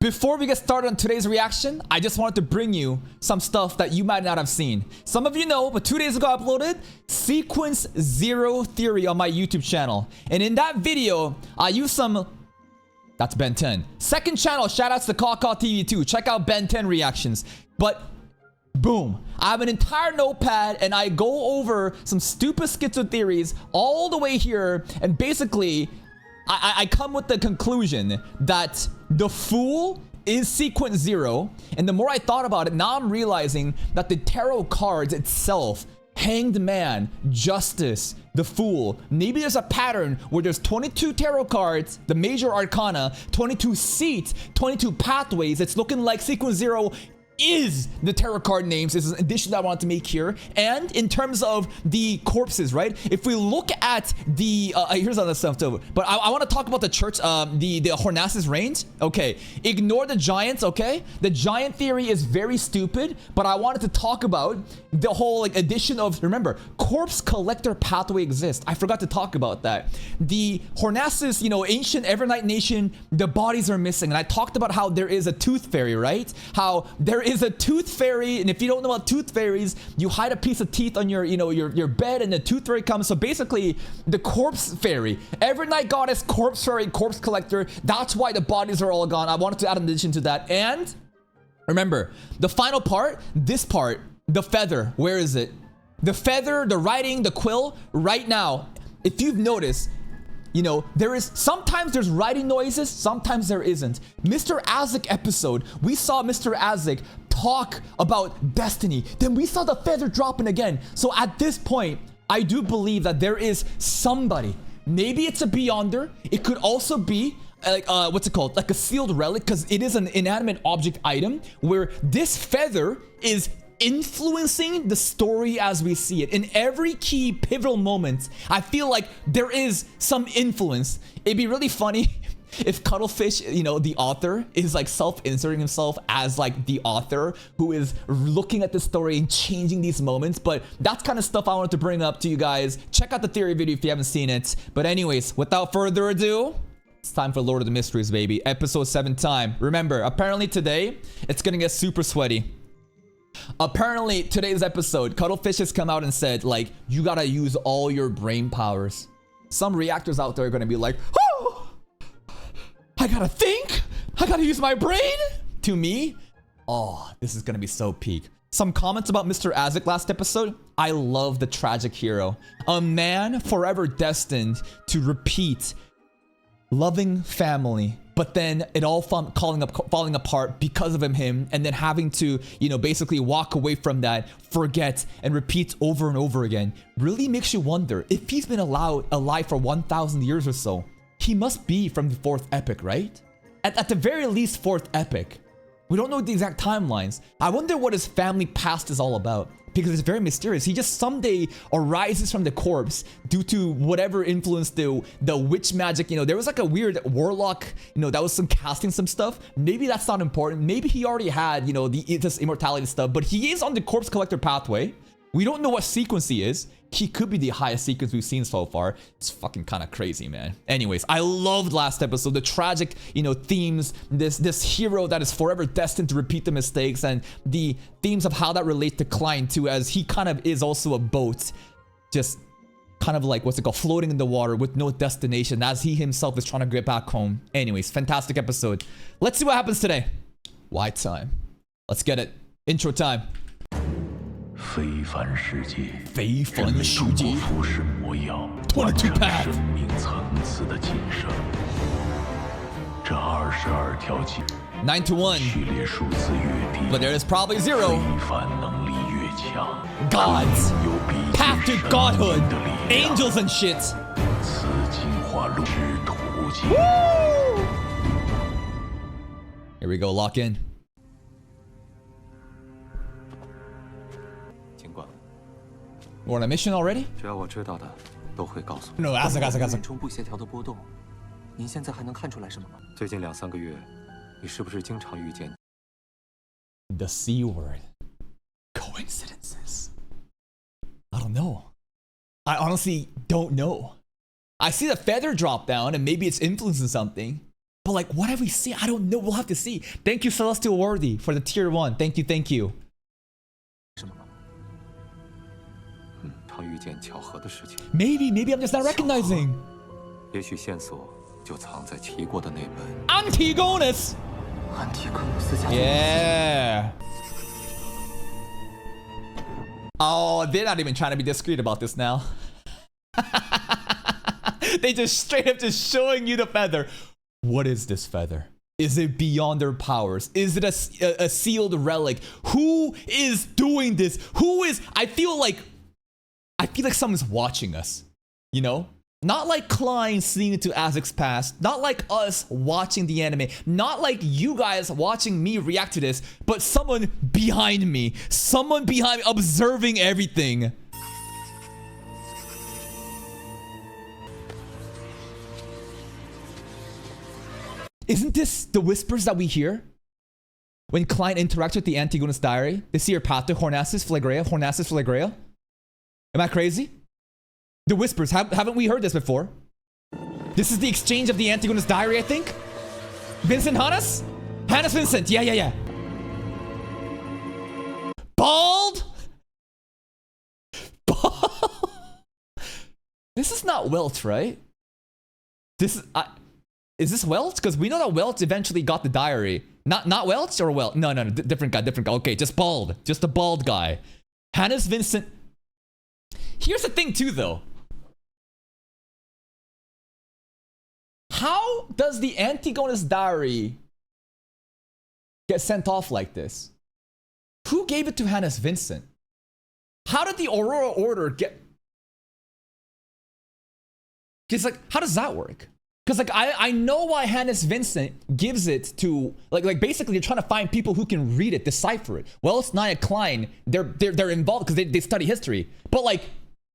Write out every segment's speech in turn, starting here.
Before we get started on today's reaction, I just wanted to bring you some stuff that you might not have seen. Some of you know, but 2 days ago I uploaded Sequence Zero Theory on my YouTube channel. And in that video, I used some... That's Ben 10. Second channel, shoutouts to Kaka TV 2. Check out Ben 10 reactions. But... boom. I have an entire notepad and I go over some stupid schizo theories all the way here. And basically, I come with the conclusion that the Fool is Sequence Zero. And the more I thought about it, now I'm realizing that the tarot cards itself, Hanged Man, Justice, the Fool, maybe there's a pattern where there's 22 tarot cards, the major arcana, 22 seats, 22 pathways. It's looking like Sequence Zero is the tarot card names. This is an addition that I wanted to make here. And in terms of the corpses, right? If we look at the here's other stuff too, but I want to talk about the church, the Hornassus range. Okay, ignore the giants. Okay, the giant theory is very stupid, but I wanted to talk about the whole like addition of, remember, corpse collector pathway exists. I forgot to talk about that. The Hornassus, you know, ancient Evernight nation, the bodies are missing, and I talked about how there is a tooth fairy, right? How there is a tooth fairy, and if you don't know about tooth fairies, you hide a piece of teeth on your, you know, your bed, and the tooth fairy comes. So basically, the corpse fairy, Evernight goddess, corpse fairy, corpse collector. That's why the bodies are all gone. I wanted to add an addition to that. And remember, the final part, this part, the feather. Where is it? The feather, the writing, the quill. Right now, if you've noticed, you know, sometimes there's writing noises, sometimes there isn't. Mr. Azek episode, we saw Mr. Azek talk about destiny. Then we saw the feather dropping again. So at this point, I do believe that there is somebody. Maybe it's a Beyonder. It could also be like, what's it called? Like a sealed relic, because it is an inanimate object item where this feather is influencing the story as we see it. In every key pivotal moment, I feel like there is some influence. It'd be really funny if Cuttlefish, you know, the author, is like self-inserting himself as like the author who is looking at the story and changing these moments. But that's kind of stuff I wanted to bring up to you guys. Check out the theory video if you haven't seen it. But anyways, without further ado, it's time for Lord of the Mysteries, baby. Episode 7 time. Remember, apparently today, it's gonna get super sweaty. Apparently, today's episode, Cuttlefish has come out and said, like, you gotta use all your brain powers. Some reactors out there are gonna be like, oh, I gotta think, I gotta use my brain. To me, oh, this is gonna be so peak. Some comments about Mr. Azek last episode. I love the tragic hero. A man forever destined to repeat loving family, but then it all falling apart because of him, and then having to, you know, basically walk away from that, forget, and repeat over and over again. Really makes you wonder, if he's been alive for 1,000 years or so, he must be from the 4th epic, right? At the very least, 4th epic. We don't know the exact timelines. I wonder what his family past is all about, because it's very mysterious. He just someday arises from the corpse due to whatever influenced the witch magic. You know, there was like a weird warlock, you know, that was casting some stuff. Maybe that's not important. Maybe he already had, you know, this immortality stuff, but he is on the corpse collector pathway. We don't know what sequence he is. He could be the highest sequence we've seen so far. It's fucking kind of crazy, man. Anyways, I loved last episode, the tragic, you know, themes, this hero that is forever destined to repeat the mistakes, and the themes of how that relates to Klein too, as he kind of is also a boat, just kind of like, what's it called, floating in the water with no destination, as he himself is trying to get back home. Anyways, fantastic episode. Let's see what happens today. Why time? Let's get it. Intro time. 非凡世界，非凡世界，浮世模样， 22 path， 生命层次的晋升。这22条经 9 to 1， 序列数字越低， but there is probably 0. 非凡能力越强。 Gods, 有比 path to 神 godhood, 的力量 angels and shit. 此进化路之途径。 Here we go, lock in. We're on a mission already? 只要我知道的，都会告诉你。 No, Azek. 中不协调的波动，您现在还能看出来什么吗？最近2、3个月，你是不是经常遇见 The C word. Coincidences. I don't know. I honestly don't know. I see the feather drop down, and maybe it's influencing something. But like, what have we seen? I don't know. We'll have to see. Thank you, Celestial Worthy, for the tier 1. Thank you, thank you. 什么吗？他遇见巧合的事情。 Maybe I'm just not recognizing. 也许线索就藏在齐国的那本 Antigonus. 安提戈努斯家族。 Yeah. Oh, they're not even trying to be discreet about this now. They just straight up just showing you the feather. What is this feather? Is it beyond their powers? Is it a sealed relic? Who is doing this? Who is... I feel like someone's watching us, you know? Not like Klein seeing into Azek's past, not like us watching the anime, not like you guys watching me react to this, but someone behind me observing everything. Isn't this the whispers that we hear when Klein interacts with the Antigonus diary? They see her path to Hornassus Phlegrea. Am I crazy? The whispers, haven't we heard this before? This is the exchange of the Antigonus diary, I think? Vincent Hannes? Hannes Vincent, yeah. Bald? This is not Welch, right? Is this Welch? Because we know that Welch eventually got the diary. Not Welch or Welch? No, different guy. Okay, just bald. Just a bald guy. Hannes Vincent. Here's the thing too, though. How does the Antigonus diary get sent off like this? Who gave it to Hannes Vincent? How did the Aurora Order get... It's like, how does that work? Because like I know why Hannes Vincent gives it to like basically they're trying to find people who can read it, decipher it. Well, it's Nia Klein. They're involved because they study history. But like,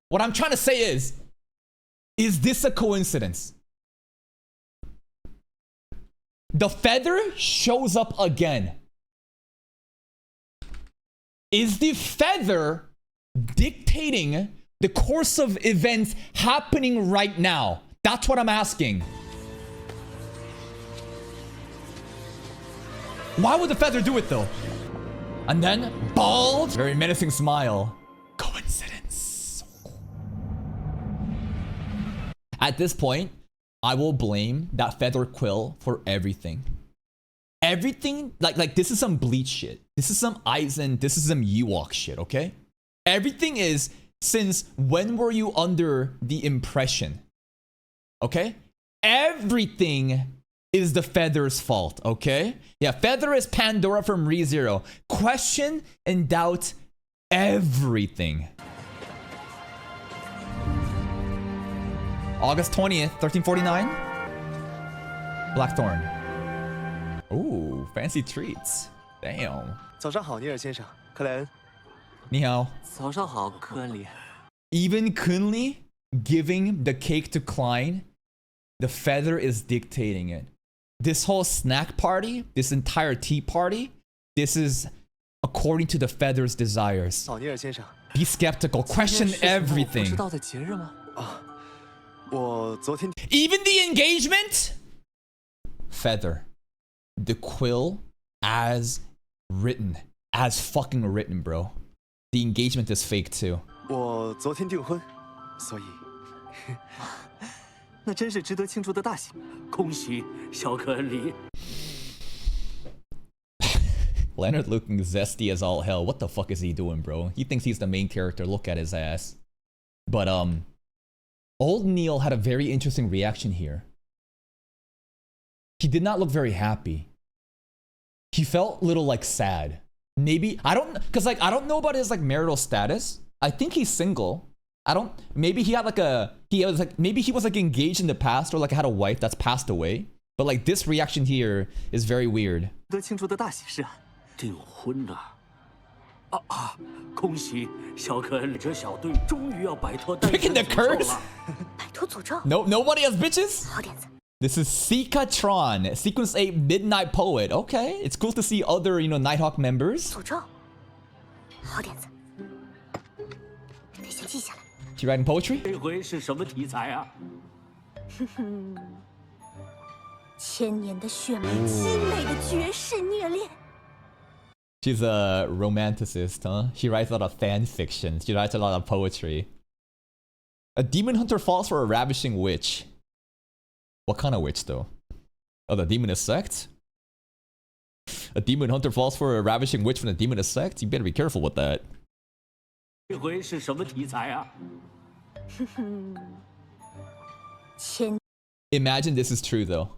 what I'm trying to say is this a coincidence? The feather shows up again. Is the feather dictating the course of events happening right now? That's what I'm asking. Why would the feather do it though? And then, bald, very menacing smile. Coincidence. At this point, I will blame that feather quill for everything. Everything, like this is some Bleach shit. This is some Aizen, this is some Ewok shit, okay? Everything is, since when were you under the impression? Okay? Everything is the feather's fault, okay? Yeah, feather is Pandora from ReZero. Question and doubt everything. August 20th, 1349. Blackthorn. Ooh, fancy treats. Damn. 早上好，尼尔先生，克莱恩。你好。早上好，科恩里。Even Kunli giving the cake to Klein, the feather is dictating it. This whole snack party, this entire tea party, this is according to the feather's desires. 好，尼尔先生。 Be skeptical, question everything. 知道的节日吗？我昨天 Even the engagement? Feather. The quill as written. As fucking written, bro. The engagement is fake too. 我昨天订婚，所以那真是值得庆祝的大喜，恭喜小可恩里。Leonard looking zesty as all hell. What the fuck is he doing, bro? He thinks he's the main character. Look at his ass. But old Neil had a very interesting reaction here. He did not look very happy. He felt a little like sad. Maybe I don't know about his like marital status. I think he's single. Maybe he had maybe he was like engaged in the past or like had a wife that's passed away. But like this reaction here is very weird. 得庆祝的大喜事啊，订婚呐！恭喜小可恩里这小队终于要摆脱单身 Picking the 诅咒 curse? 了。摆脱诅咒， Nobody has bitches? 好点子。 This is Sikatron, Sequence 8 Midnight Poet. Okay, it's cool to see other, Nighthawk members. 诅咒，好点子，得先记下来。 She writing poetry? 这回是什么题材啊？千年的血脉，凄美的绝世虐恋。 She's a romanticist, huh? She writes a lot of fan fiction. She writes a lot of poetry. A demon hunter falls for a ravishing witch. What kind of witch, though? Oh, the demonist sect? A demon hunter falls for a ravishing witch from the demonist sect? You better be careful with that. 这回是什么题材啊？ Imagine this is true, though.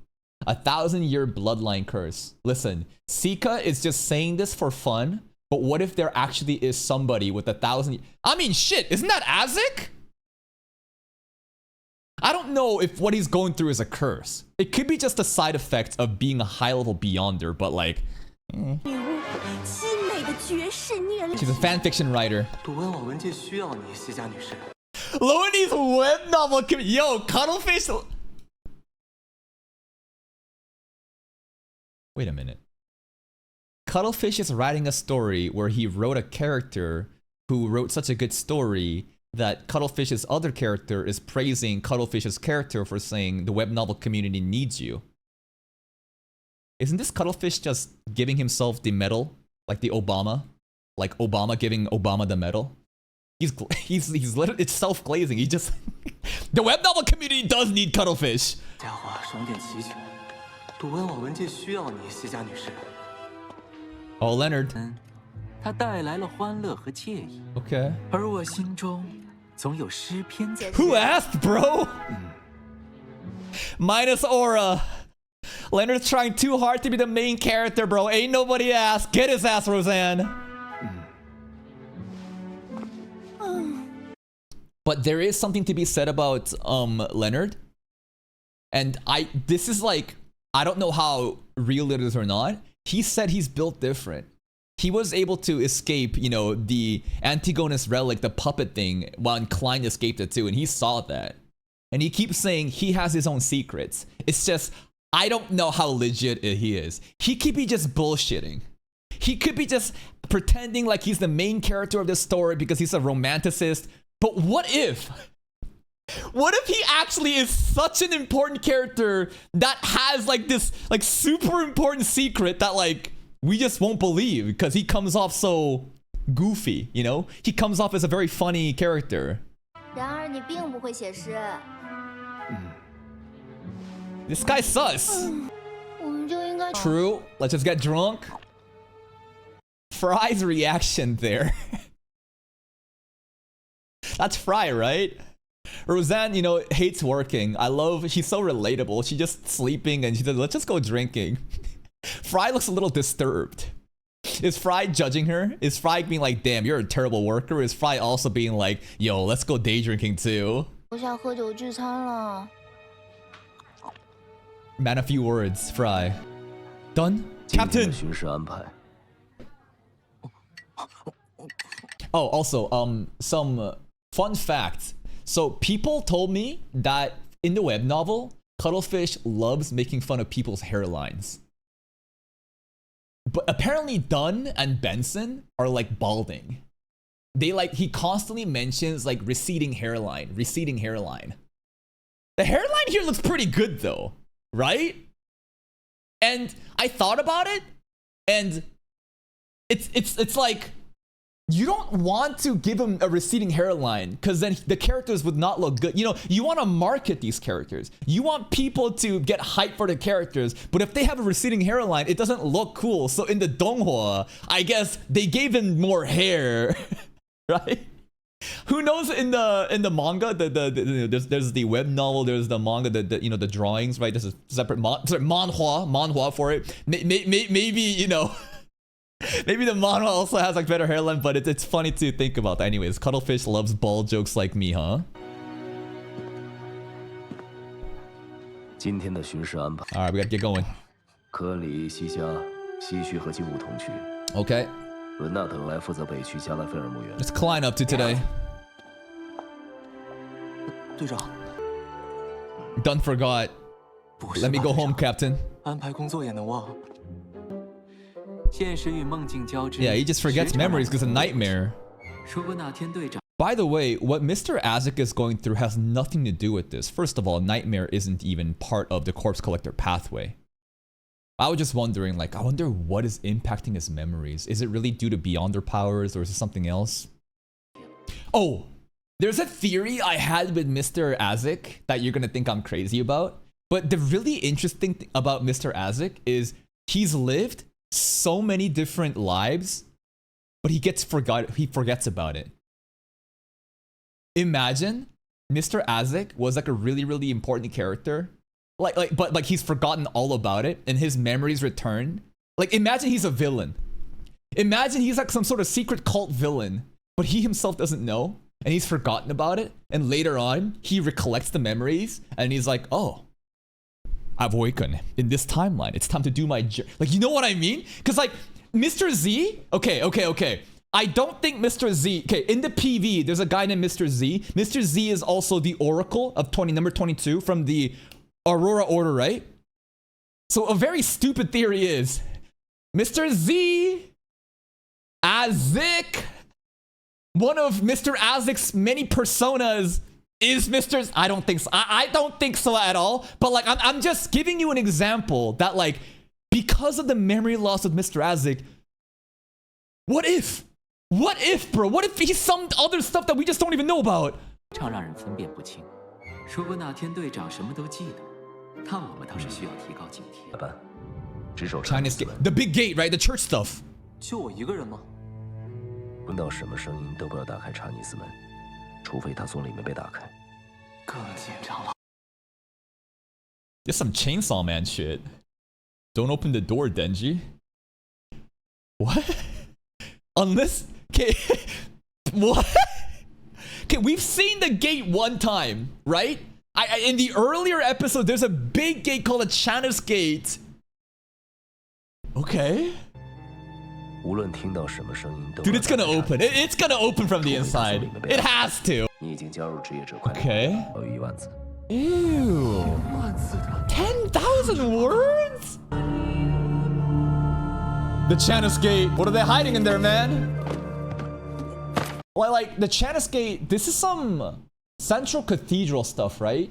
A 1,000-year bloodline curse. Listen, Sika is just saying this for fun, but what if there actually is somebody with 1,000... I mean, shit, isn't that Azik? I don't know if what he's going through is a curse. It could be just a side effect of being a high-level Beyonder, but like... She's a fanfiction writer. 读完网文界需要你，西家女士。 Lowendy's web novel... Yo, Cuttlefish... Wait a minute. Cuttlefish is writing a story where he wrote a character who wrote such a good story that Cuttlefish's other character is praising Cuttlefish's character for saying the web novel community needs you. Isn't this Cuttlefish just giving himself the medal? Like the Obama? Like Obama giving Obama the medal? He's literally, it's self-glazing. He just... The web novel community does need Cuttlefish. 家伙爽点齐全，读完网文界需要你，西家女士。 Oh, Leonard. 它带来了欢乐和惬意。 Okay. 而我心中总有诗篇在。 Who asked, bro? Minus aura. Leonard's trying too hard to be the main character, bro. Ain't nobody asked. Get his ass, Roseanne. But there is something to be said about Leonard. And this is like, I don't know how real it is or not. He said he's built different. He was able to escape, you know, the Antigonus relic, the puppet thing, while Klein escaped it too, and he saw that. And he keeps saying he has his own secrets. It's just, I don't know how legit he is. He could be just bullshitting. He could be just pretending like he's the main character of this story because he's a romanticist. But what if? What if he actually is such an important character that has like this like super important secret that like we just won't believe because he comes off so goofy, you know? He comes off as a very funny character. 然而你并不会写诗。 This guy's sus. 我们就应该 True. Let's just get drunk. Fry's reaction there. That's Fry, right? Roseanne, you know, hates working. I love, she's so relatable. She's just sleeping and she says, let's just go drinking. Fry looks a little disturbed. Is Fry judging her? Is Fry being like, damn, you're a terrible worker? Is Fry also being like, yo, let's go day drinking too? 我想喝酒聚餐了。 Man, a few words, Fry. Done? Captain! 巡视安排。 Oh, also, some fun fact. So people told me that in the web novel, Cuttlefish loves making fun of people's hairlines. But apparently Dunn and Benson are like balding. They like, he constantly mentions like receding hairline. The hairline here looks pretty good though, right? And I thought about it and it's like, you don't want to give him a receding hairline because then the characters would not look good. You know, you want to market these characters. You want people to get hyped for the characters, but if they have a receding hairline, it doesn't look cool. So in the donghua, I guess they gave him more hair, right? Who knows in the manga, there's the web novel, there's the manga, the you know, the drawings, right? There's a separate manhwa for it. Maybe, you know, maybe the manhwa also has like better hairline, but it's funny to think about that. Anyways, Cuttlefish loves bald jokes like me, huh? 今天的巡视安排。 All right, we gotta get going. 科里、西加、西区和金武同区。 Okay. 伦纳腾来负责北区加拉菲尔墓园。 What's Klein up to today? 队长， Done forgot. 不是 Let me 吧 go 队长 home, Captain. 安排工作也能忘。现实与梦境交织。 Yeah, he just forgets 时常 memories because of nightmare. 如果哪天队长 By the way, what Mr. Azek is going through has nothing to do with this. First of all, Nightmare isn't even part of the Corpse Collector pathway. I was just wondering, like, I wonder what is impacting his memories. Is it really due to Beyonder powers, or is it something else? Oh, there's a theory I had with Mr. Azek that you're gonna think I'm crazy about. But the really interesting thing about Mr. Azek is he's lived so many different lives, but he forgets about it. Imagine Mr. Azek was like a really, really important character. But he's forgotten all about it and his memories return. Like, imagine he's a villain. Imagine he's like some sort of secret cult villain, but he himself doesn't know and he's forgotten about it. And later on, he recollects the memories and he's like, oh, I've awakened in this timeline. It's time to do my like, you know what I mean? Because like Mr. Z, okay. I don't think Mr. Z, okay, in the PV, there's a guy named Mr. Z. Mr. Z is also the Oracle of number 22 from the Aurora Order, right? So a very stupid theory is Mr. Z, Azek, one of Mr. Azek's many personas is Mr. I don't think so. I don't think so at all. But like, I'm just giving you an example that like, because of the memory loss of Mr. Azek, what if, bro? What if he's some other stuff that we just don't even know about? 常让人分辨不清。如果哪天队长什么都记得，那我们倒是需要提高警惕。 China's gate, the big gate, right? The church stuff. 就我一个人吗？闻到什么声音都不要打开查尼斯门，除非他从里面被打开。更紧张了。 There's some Chainsaw Man shit. Don't open the door, Denji. What? Unless, okay, what? Okay, we've seen the gate one time, right? In the earlier episode, there's a big gate called a China's Gate. Okay. Dude, it's gonna open. It's gonna open from the inside. It has to. Okay. Ew. 10,000 words? The China's Gate. What are they hiding in there, man? Well, like, the China's Gate, this is some Central Cathedral stuff, right?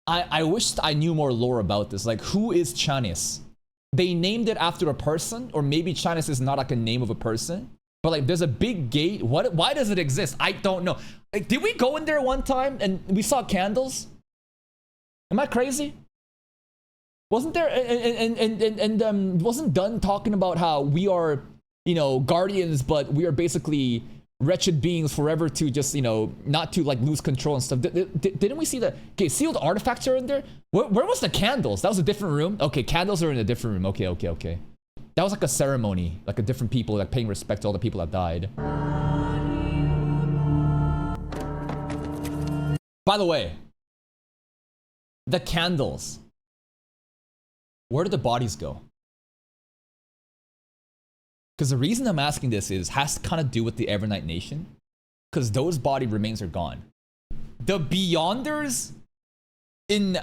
I wish I knew more lore about this. Like, who is Chanis? They named it after a person, or maybe Chanis is not like a name of a person. But like, there's a big gate. Why does it exist? I don't know. Like, did we go in there one time and we saw candles? Am I crazy? Wasn't there and wasn't Dunn talking about how we are, you know, guardians, but we are basically wretched beings forever to just, you know, not to like lose control and stuff. Didn't we see the sealed artifacts are in there? Where was the candles? That was a different room. Okay, candles are in a different room. Okay. That was like a ceremony, like a different people, like paying respect to all the people that died. By the way, the candles. Where did the bodies go? Because the reason I'm asking this has to kind of do with the Evernight Nation. Because those body remains are gone. The Beyonders in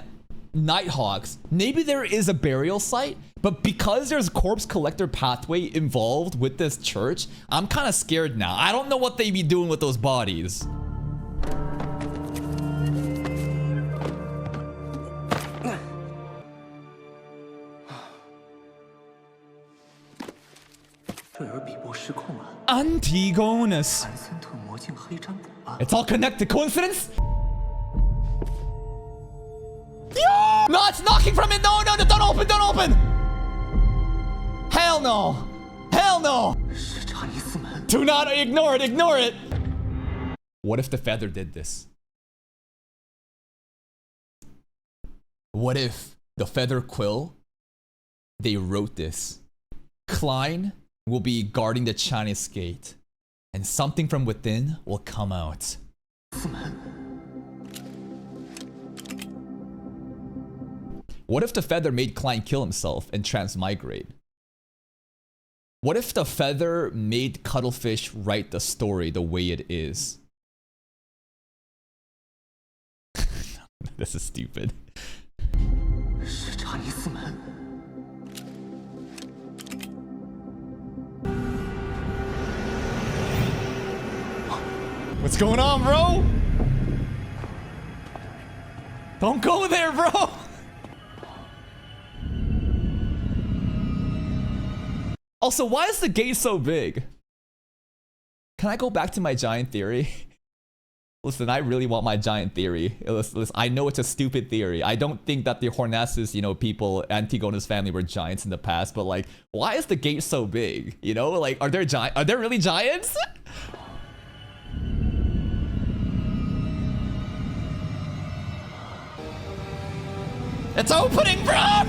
Nighthawks, maybe there is a burial site, but because there's corpse collector pathway involved with this church, I'm kind of scared now. I don't know what they be doing with those bodies. Antigonus. It's all connected. Coincidence? No, it's knocking from it. No, don't open. Hell no. Do not ignore it. What if the Feather did this? What if the Feather Quill, they wrote this? Klein will be guarding the Chinese gate, and something from within will come out. What if the Feather made Klein kill himself and transmigrate? What if the Feather made Cuttlefish write the story the way it is? This is stupid. What's going on, bro? Don't go there, bro. Also, why is the gate so big? Can I go back to my giant theory? Listen, I really want my giant theory. Listen, I know it's a stupid theory. I don't think that the Hornassus, you know, people, Antigona's family were giants in the past, but like, why is the gate so big? You know, like, are there really giants? It's opening, bro!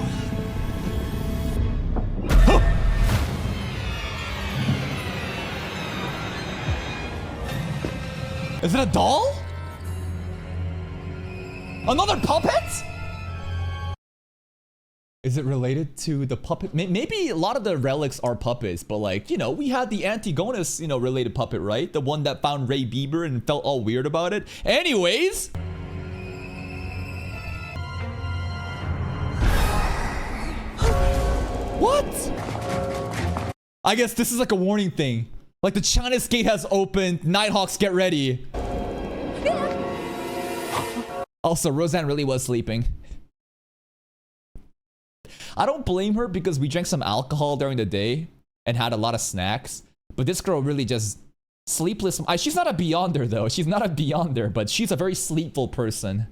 Is it a doll? Another puppet? Is it related to the puppet? Maybe a lot of the relics are puppets, but like, you know, we had the Antigonus, you know, related puppet, right? The one that found Ray Bieber and felt all weird about it. Anyways. What? I guess this is like a warning thing. Like the China's gate has opened. Nighthawks, get ready. Also, Roseanne really was sleeping. I don't blame her because we drank some alcohol during the day and had a lot of snacks. But this girl really just sleepless. She's not a Beyonder though. She's not a Beyonder, but she's a very sleepful person.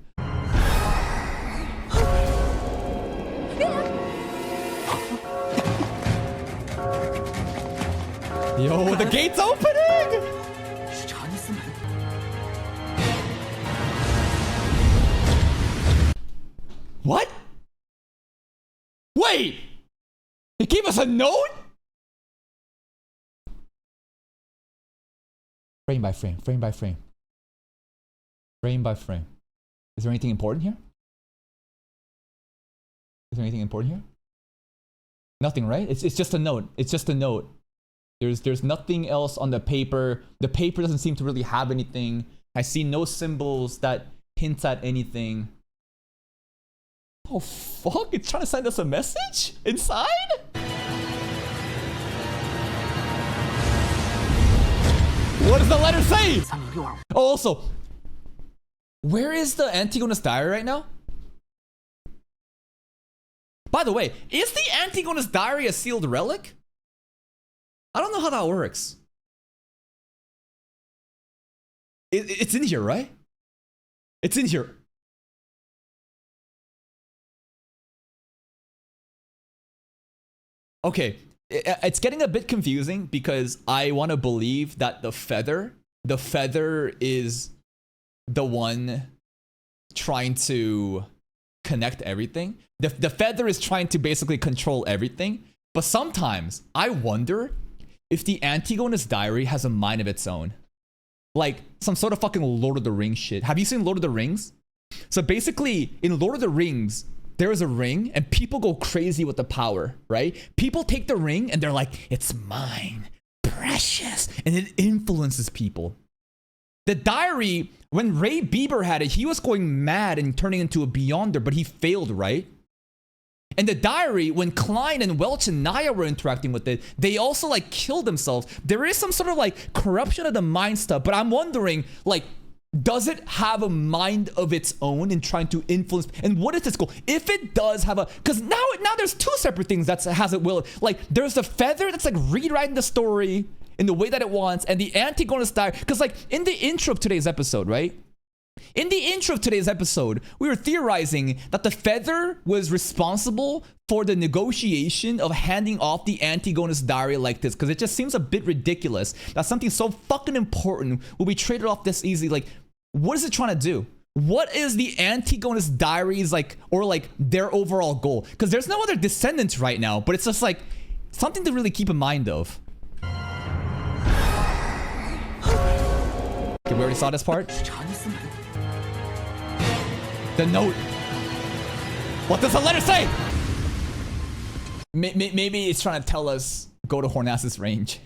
Yo, the gate's opening! What? Wait! It gave us a note? Frame by frame, frame by frame. Frame by frame. Is there anything important here? Is there anything important here? Nothing, right? It's just a note. It's just a note. There's nothing else on the paper. The paper doesn't seem to really have anything. I see no symbols that hint at anything. Oh fuck, it's trying to send us a message inside? What does the letter say? Oh, also, where is the Antigona's diary right now? By the way, is the Antigona's diary a sealed relic? I don't know how that works. It's in here, right? It's in here. Okay, it's getting a bit confusing because I want to believe that the feather is the one trying to connect everything. The feather is trying to basically control everything. But sometimes I wonder if the Antigona's diary has a mind of its own. Like some sort of fucking Lord of the Rings shit. Have you seen Lord of the Rings? So basically in Lord of the Rings, there is a ring and people go crazy with the power, right? People take the ring and they're like, it's mine, precious, and it influences people. The diary, when Ray Bieber had it, he was going mad and turning into a Beyonder, but he failed, right? And the diary, when Klein and Welch and Naya were interacting with it, they also like killed themselves. There is some sort of like corruption of the mind stuff, but I'm wondering, like, does it have a mind of its own in trying to influence? And what is its goal? If it does have a, because now there's two separate things that has it will. Like there's the feather that's like rewriting the story in the way that it wants, and the Antigona's diary. Because like in the intro of today's episode, right? In the intro of today's episode, we were theorizing that the feather was responsible for the negotiation of handing off the Antigona's diary like this, because it just seems a bit ridiculous that something so fucking important will be traded off this easy. Like, what is it trying to do? What is the Antigona's diaries like, or like their overall goal? Because there's no other descendants right now, but it's just like something to really keep in mind of. Okay, we already saw this part. The note. What does the letter say? Maybe it's trying to tell us go to Hornassus range.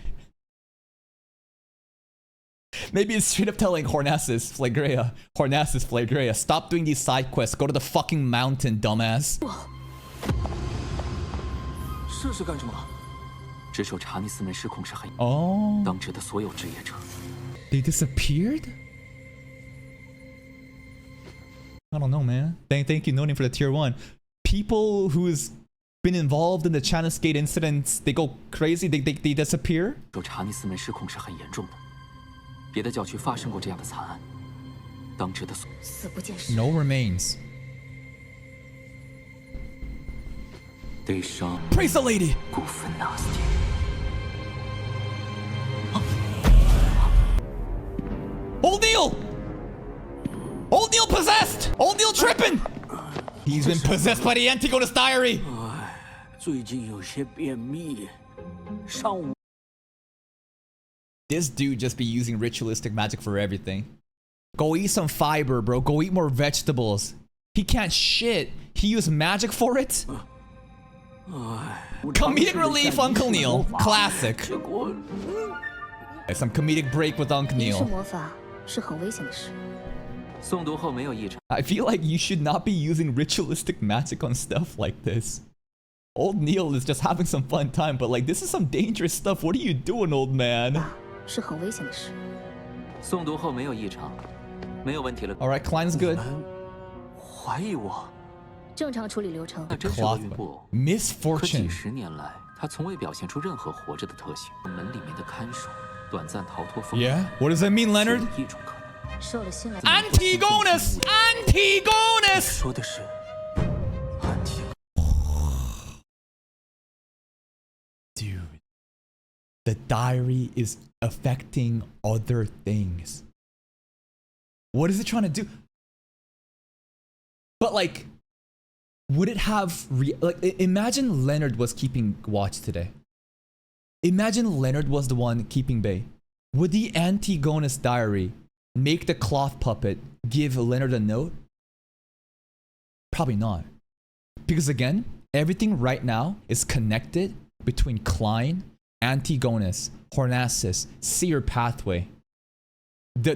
Maybe it's straight up telling Hornassus Flagrea, stop doing these side quests. Go to the fucking mountain, dumbass. Oh. They disappeared? don't know, man. Thank you, Nonin, for the tier 1. People who's been involved in the Chanasgate incidents, they go crazy, they disappear. 说查尼斯门失控是很严重的，别的教区发生过这样的惨案，当值的所死不见尸。 No remains. 悲伤 Praise the lady. 不分 nasty。 Old Neil! Old Neil possessed! Old Neil tripping! He's been possessed by the Antigonus diary! 最近有些便秘，上午 This dude just be using ritualistic magic for everything. Go eat some fiber, bro. Go eat more vegetables. He can't shit. He used magic for it? Comedic relief, Uncle Neil. Classic. 结果 Some comedic break with Uncle 凝视 Neil. 魔法是很危险的事。诵读后没有异常， I feel like you should not be using ritualistic magic on stuff like this. Old Neil is just having some fun time, but like this is some dangerous stuff. What are you doing, old man? 是很危险的事。诵读后没有异常，没有问题了。 Alright, Klein's good. 怀疑我，正常处理流程。那真是厄运布偶。可几 Misfortune. 十年来，他从未表现出任何活着的特性。门里面的看守短暂逃脱风 Yeah? What does that mean, 只 Leonard? 有一种可能。受了新来。 Antigonus! Antigonus! 说的是安提。 Dude, the diary is affecting other things. What is it trying to do? But like, would it have imagine Leonard was keeping watch today. Imagine Leonard was the one keeping bay. Would the Antigonus diary make the cloth puppet give Leonard a note? Probably not. Because again, everything right now is connected between Klein, Antigonus, Hornassus, Seer Pathway, the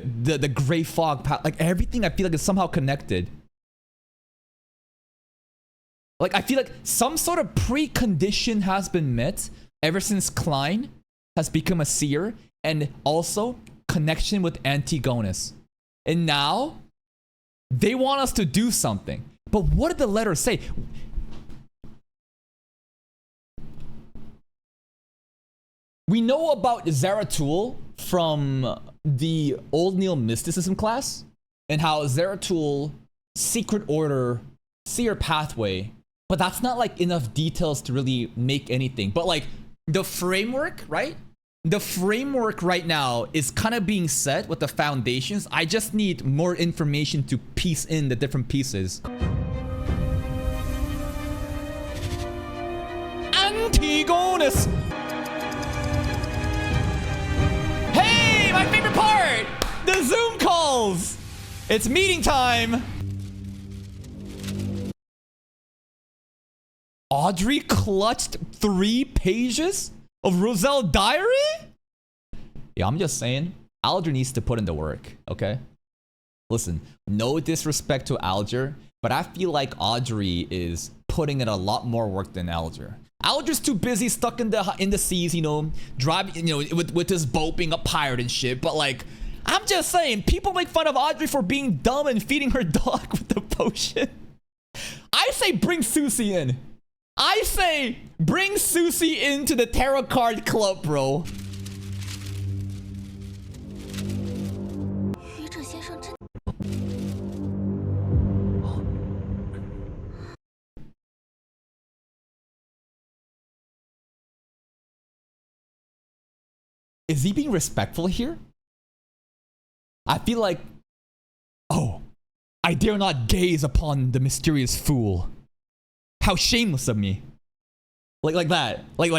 Gray Fog path, like everything I feel like is somehow connected. Like I feel like some sort of precondition has been met ever since Klein has become a seer, and also connection with Antigonus. And now they want us to do something. But what did the letter say? We know about Zeratul from the Old Neil Mysticism class, and how Zeratul, Secret Order, Seer Pathway, but that's not like enough details to really make anything. But like the framework, right? The framework right now is kind of being set with the foundations. I just need more information to piece in the different pieces. Antigonus! Hey, my favorite part! The Zoom calls! It's meeting time! Audrey clutched 3 pages of Roselle diary? Yeah, I'm just saying, Alger needs to put in the work, okay? Listen, no disrespect to Alger, but I feel like Audrey is putting in a lot more work than Alger. Alger's too busy stuck in the seas, you know, driving, you know, with his boat being a pirate and shit. But like, I'm just saying, people make fun of Audrey for being dumb and feeding her dog with the potion. I say bring Susie in. I say bring Susie into the tarot card club, bro. 愚者先生真 Is he being respectful here? I feel like, oh, I dare not gaze upon the mysterious fool. How shameless of me. Like that. Like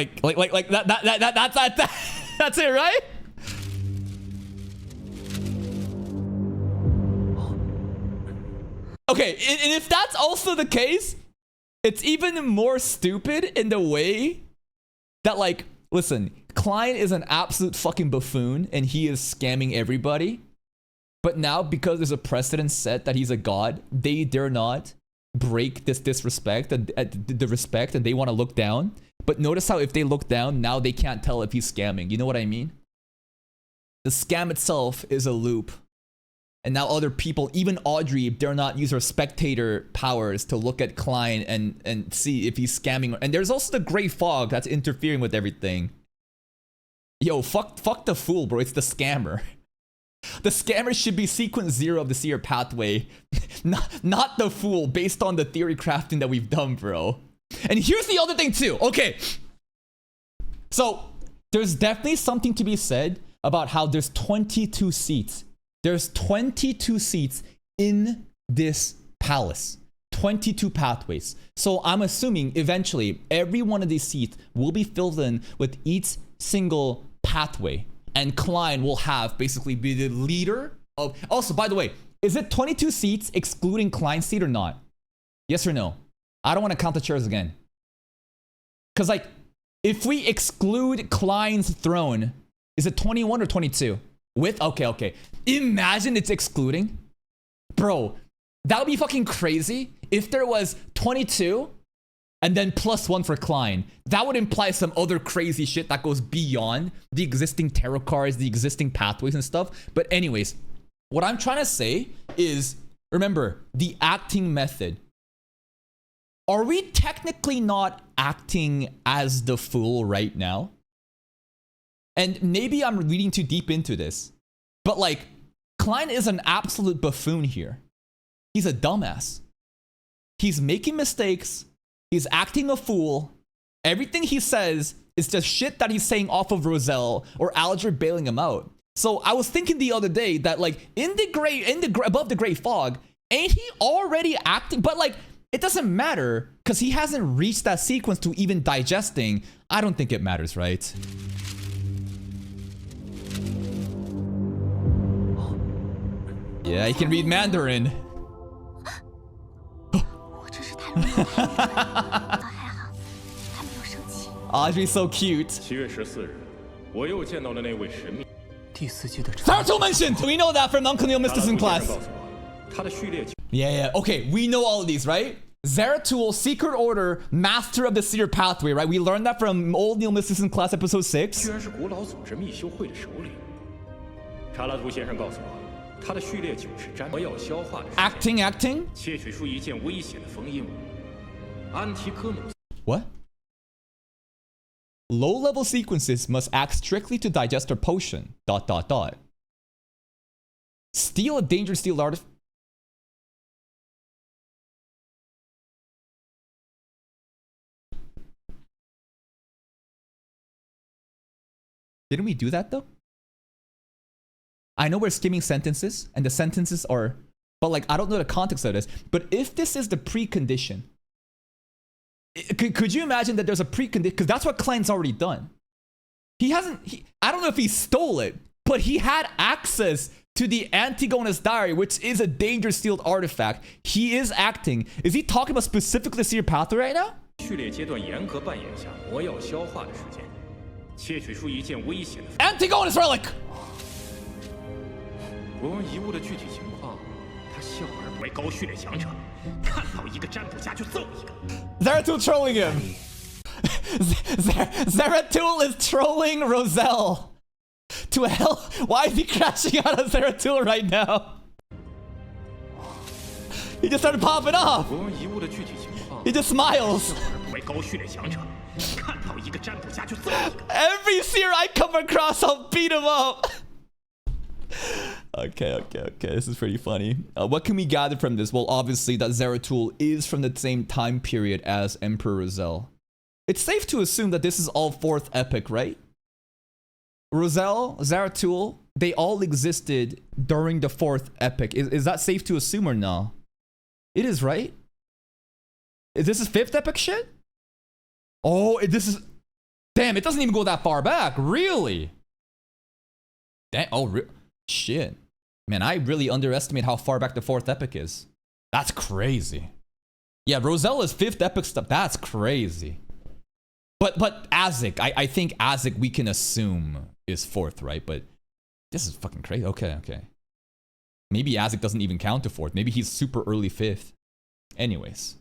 that's it, right? Okay, and if that's also the case, it's even more stupid in the way that, like, listen, Klein is an absolute fucking buffoon and he is scamming everybody. But now, because there's a precedent set that he's a god, they dare not break this disrespect and the respect, and they want to look down. But notice how if they look down, now they can't tell if he's scamming. You know what I mean? The scam itself is a loop. And now other people, even Audrey, dare not use her spectator powers to look at Klein and see if he's scamming. And there's also the gray fog that's interfering with everything. Yo, fuck the fool, bro. It's the scammer. The scammer should be sequence 0 of the seer pathway. not the fool, based on the theory crafting that we've done, bro. And here's the other thing too. Okay. So there's definitely something to be said about how there's 22 seats. There's 22 seats in this palace. 22 pathways. So I'm assuming eventually every one of these seats will be filled in with each single pathway. And Klein will have basically be the leader of... Also, by the way, is it 22 seats excluding Klein's seat or not? Yes or no? I don't want to count the chairs again. Because like, if we exclude Klein's throne, is it 21 or 22? With? Okay. Imagine it's excluding. Bro, that would be fucking crazy if there was 22 and then +1 for Klein. That would imply some other crazy shit that goes beyond the existing tarot cards, the existing pathways and stuff. But anyways, what I'm trying to say is, remember, the acting method. Are we technically not acting as the fool right now? And maybe I'm reading too deep into this, but like, Klein is an absolute buffoon here. He's a dumbass. He's making mistakes. He's acting a fool. Everything he says is just shit that he's saying off of Roselle or Alger bailing him out. So I was thinking the other day that like above the gray fog, ain't he already acting? But like, it doesn't matter because he hasn't reached that sequence to even digesting. I don't think it matters, right? Yeah, he can read Mandarin. Audrey's so cute. 7月14日，我又见到了那位神秘。第4季的 Zeratul mentioned! We know that from Uncle Neil Mysticism 告 class. 诉我，他的序列 Yeah. Okay, we know all of these, right? Zeratul, Secret Order, Master of the Seer Pathway, right? We learned that from old Neil Mysticism class episode 6. 居然是古老组织密修会的首领。查拉图先生告诉我，他的序列9是占魔药消化的时间 Acting? 窃取出一件危险的封印物——安提科努斯。 What? Low-level sequences must act strictly to digest their potion. ... Steal a dangerous steel artifact. Didn't we do that though? I know we're skimming sentences and the sentences are, but like, I don't know the context of this. But if this is the precondition, could you imagine that there's a precondition? Because that's what Klein's already done. I don't know if he stole it, but he had access to the Antigona's diary, which is a dangerous sealed artifact. He is acting. Is he talking about specifically the Seer Pathway right now? 序列阶段严格扮演下魔药消化的时间，窃取出一件危险的。 Antigona's relic. 国王遗物的具体情况，他笑而不为。高序列强者，看到一个占卜家就揍一个。 Zeratul trolling him. Zeratul is trolling Roselle. To hell. Why is he crashing out of Zeratul right now? He just started popping off. 国王遗物的具体情况， He just smiles. 笑而不为。高序列强者，看到一个占卜家就揍一个。 Every seer I come across, I'll beat him up. Okay. This is pretty funny. What can we gather from this? Well, obviously that Zeratul is from the same time period as Emperor Roselle. It's safe to assume that this is all 4th epic, right? Roselle, Zeratul, they all existed during the 4th epic. Is that safe to assume or no? It is, right? Is this 5th epic shit? Oh, this is... Damn, it doesn't even go that far back. Really? Damn, shit. Man, I really underestimate how far back the 4th epic is. That's crazy. Yeah, Roselle is 5th epic stuff. That's crazy. But Azik, I think Azik we can assume is 4th, right? But this is fucking crazy. Okay. Maybe Azik doesn't even count to 4th. Maybe he's super early 5th. Anyways.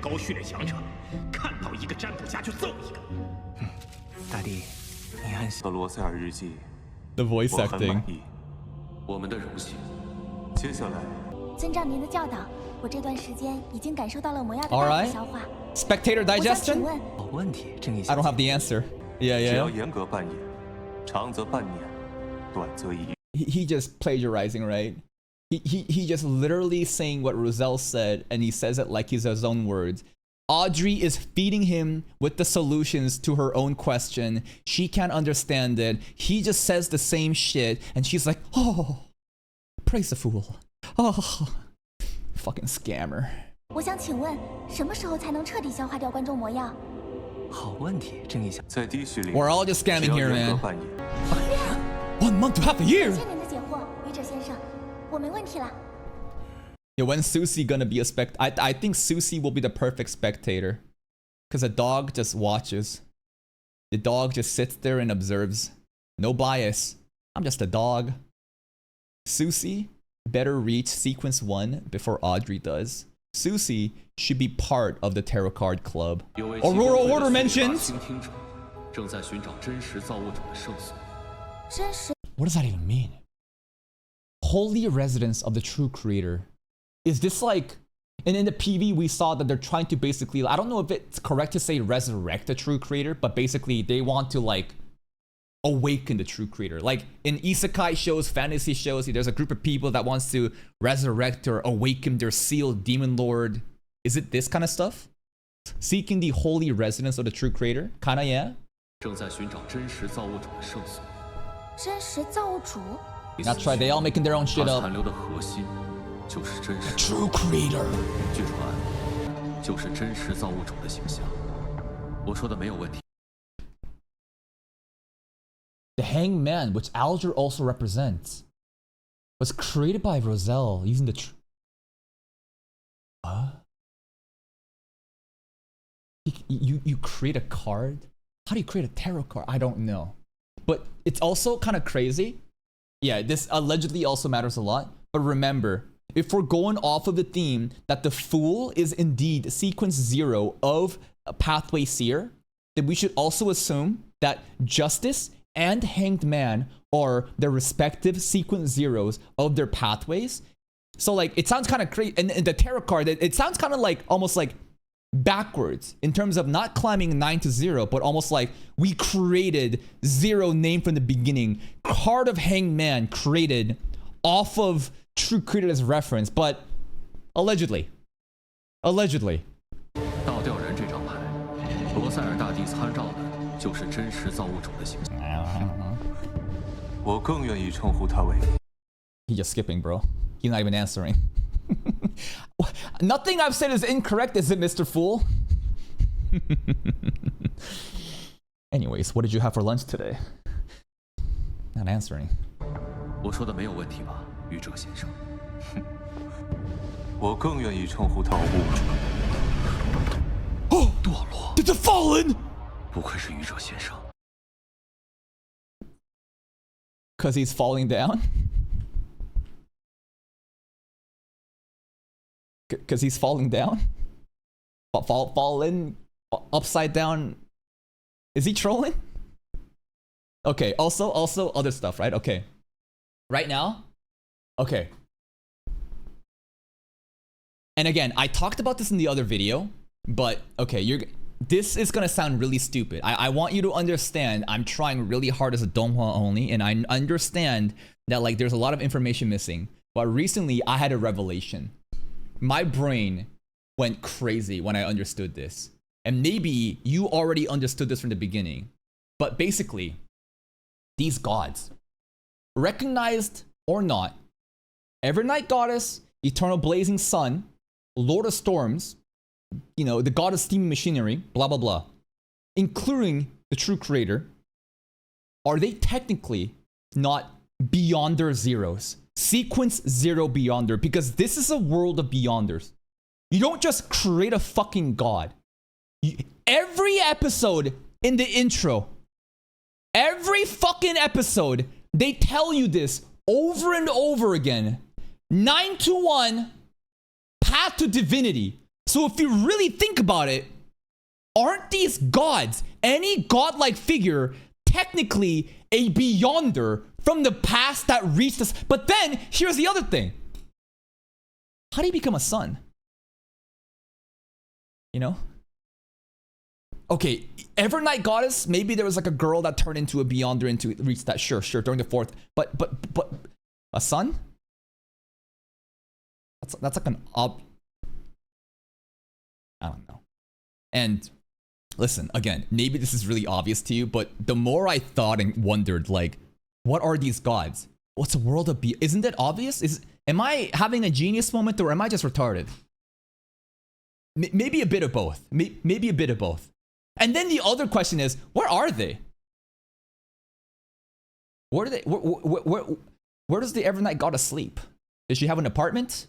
高序列强者，看到一个占卜家就揍一个。大帝，你按罗塞尔日记， The voice 我很 acting. 满意。我们的荣幸。接下来，遵照您的教导，我这段时间已经感受到了魔药的 All 大 right. 体消化。 Spectator 我想请 digestion? 问，好问题，郑义 I 小 don't 姐 have the answer. Yeah, 只要 yeah. 严格扮演，长则半年，短则1月。He just plagiarizing, right? He just literally saying what Roselle said, and he says it like he's his own words. Audrey is feeding him with the solutions to her own question. She can't understand it. He just says the same shit, and she's like, oh, praise the fool. Oh, fucking scammer. 我想请问，什么时候才能彻底消化掉观众魔药？好问题，郑义小姐，在低序里， We're all just scamming 只要 here, 严格 man. 扮演， 1 month to half a 感 year. 谢您的解惑，愚者先生，我没问题了。 Yo, when's Susie gonna be a I think Susie will be the perfect spectator. Because the dog just watches. The dog just sits there and observes. No bias. I'm just a dog. Susie better reach sequence 1 before Audrey does. Susie should be part of the tarot card club. Aurora Order mentions. 正在寻找真实造物主的圣所。真实 What does that even mean? Holy residence of the true creator. Is this like, and in the PV we saw that they're trying to basically, I don't know if it's correct to say resurrect the true creator, but basically they want to like awaken the true creator. Like in isekai shows, fantasy shows, there's a group of people that wants to resurrect or awaken their sealed demon lord. Is it this kind of stuff? Seeking the holy residence of the true creator? Kinda, yeah. 正在寻找真实造物主的圣所。真实造物主， That's right, they all making their own 它 shit up. 残留的核心就是真实。 True creator. 据传，就是真实造物主的形象。我说的没有问题。 The Hanged Man, which Alger also represents, was created by Roselle using the You create a card? How do you create a tarot card? I don't know. But it's also kind of crazy. Yeah, this allegedly also matters a lot. But remember, if we're going off of the theme that the Fool is indeed sequence 0 of Pathway Seer, then we should also assume that Justice and Hanged Man are their respective sequence 0s of their pathways. So like, it sounds kind of crazy. And the tarot card, it sounds kind of like, almost like backwards in terms of not climbing 9 to 0, but almost like we created 0 name from the beginning. Card of Hanged Man created off of True Creator as reference, but allegedly. 倒吊人这张牌，罗塞尔大帝参照的就是真实造物主的形象。我更愿意称呼他为。 He's just skipping, bro. He's not even answering. Nothing I've said is incorrect, is it, Mr. Fool? Anyways, what did you have for lunch today? Not answering. 我说的没有问题吧，愚者先生？我更愿意称呼他为物主。 Oh, 堕落， the fallen! 不愧是愚者先生。 Because he's falling down? Because he's falling down? Fallen? Upside down? Is he trolling? Okay, also other stuff, right? Okay. Right now? Okay. And again, I talked about this in the other video, but okay, this is gonna sound really stupid. I want you to understand I'm trying really hard as a donghua only, and I understand that like there's a lot of information missing. But recently I had a revelation. My brain went crazy when I understood this. And maybe you already understood this from the beginning. But basically, these gods, recognized or not, Evernight Goddess, Eternal Blazing Sun, Lord of Storms, you know, the God of Steaming Machinery, blah, blah, blah, including the true creator, are they technically not beyonder zeros? Sequence 0 beyonder, because this is a world of beyonders. You don't just create a fucking god. Every episode in the intro, every fucking episode, they tell you this over and over again. 9 to 1, path to divinity. So if you really think about it, aren't these gods, any godlike figure, technically a beyonder from the past that reached us? But then, here's the other thing. How do you become a sun? You know? Okay, Evernight Goddess, maybe there was like a girl that turned into a Beyonder into reach that. Sure, during the fourth. But a sun? That's like an I don't know. And listen, again, maybe this is really obvious to you, but the more I thought and wondered, like, what are these gods? What's a world of isn't it obvious? Am I having a genius moment or am I just retarded? Maybe a bit of both. Maybe a bit of both. And then the other question is, where are they? Where do they? Where does the Evernight Goddess sleep? Does she have an apartment?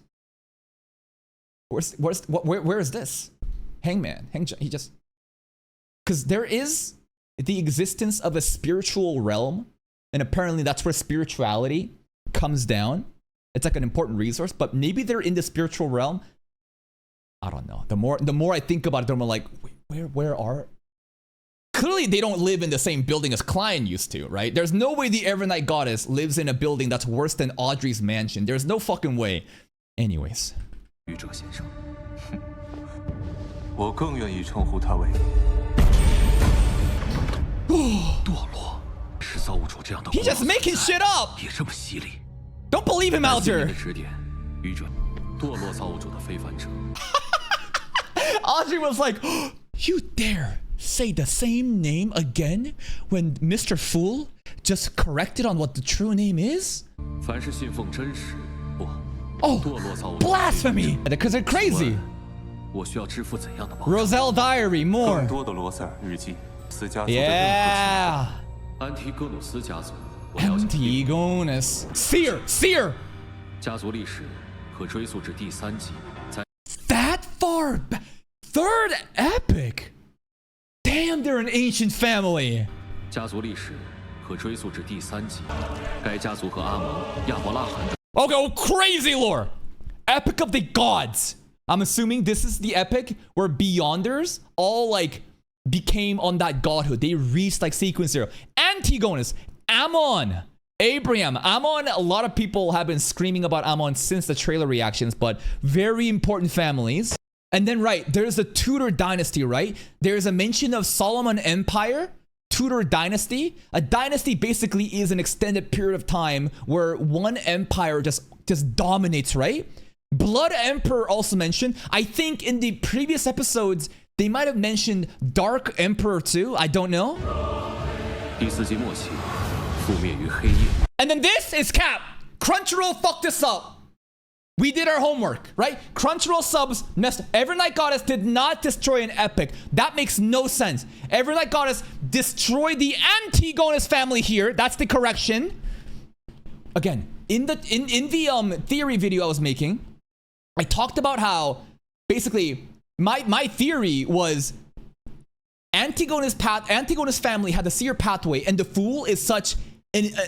Where is this? Hangman. He just... Because there is the existence of a spiritual realm, and apparently that's where spirituality comes down. It's like an important resource, but maybe they're in the spiritual realm. I don't know. The more I think about it, the more like, where are... Clearly they don't live in the same building as Klein used to, right? There's no way the Evernight Goddess lives in a building that's worse than Audrey's mansion. There's no fucking way. Anyways. 愚者先生，我更愿意称呼他为堕落。是造物主这样的。 He's just making shit up. 也这么犀利。Don't believe him, Alter. 的指点，愚者，堕落造物主的非凡者。Audrey was like, oh, you dare say the same name again when Mr. Fool just corrected on what the true name is? 凡是信奉真实，不。 Oh, blasphemy! Because they're crazy. Roselle Diary, more. Yeah. Antigonus. Seer. That far back. Third epic. Damn, they're an ancient family. 家族历史可追溯至第3集，该家族和阿蒙、亚伯拉罕。 Okay, oh, crazy lore! Epic of the Gods. I'm assuming this is the epic where Beyonders all like became on that godhood. They reached like sequence 0. Antigonus, Ammon, Abraham. Ammon, a lot of people have been screaming about Ammon since the trailer reactions, but very important families. And then, right, there's the Tudor dynasty, right? There's a mention of Solomon Empire. Tudor dynasty. A dynasty basically is an extended period of time where one empire just dominates, right? Blood Emperor also mentioned. I think in the previous episodes, they might have mentioned Dark Emperor too. I don't know. And then this is cap. Crunchyroll fucked this up. We did our homework, right? Crunchyroll subs messed. Evernight Goddess did not destroy an epic. That makes no sense. Evernight Goddess destroyed the Antigonus family here. That's the correction. Again, in the theory video I was making, I talked about how basically my theory was Antigonus family had the seer pathway, and the Fool is such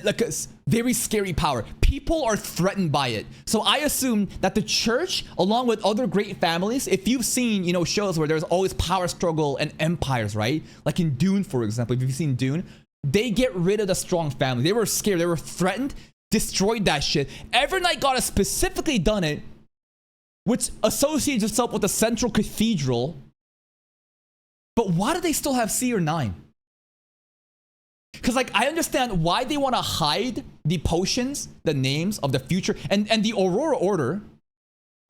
like a very scary power. People are threatened by it. So I assume that the church, along with other great families, if you've seen, you know, shows where there's always power struggle and empires, right? Like in Dune, for example, if you've seen Dune, they get rid of the strong family. They were scared. They were threatened, destroyed that shit. Evernight Goddess specifically done it, which associates itself with the central cathedral. But why do they still have Seer 9? Because, like, I understand why they want to hide the potions, the names of the future, and the Aurora Order.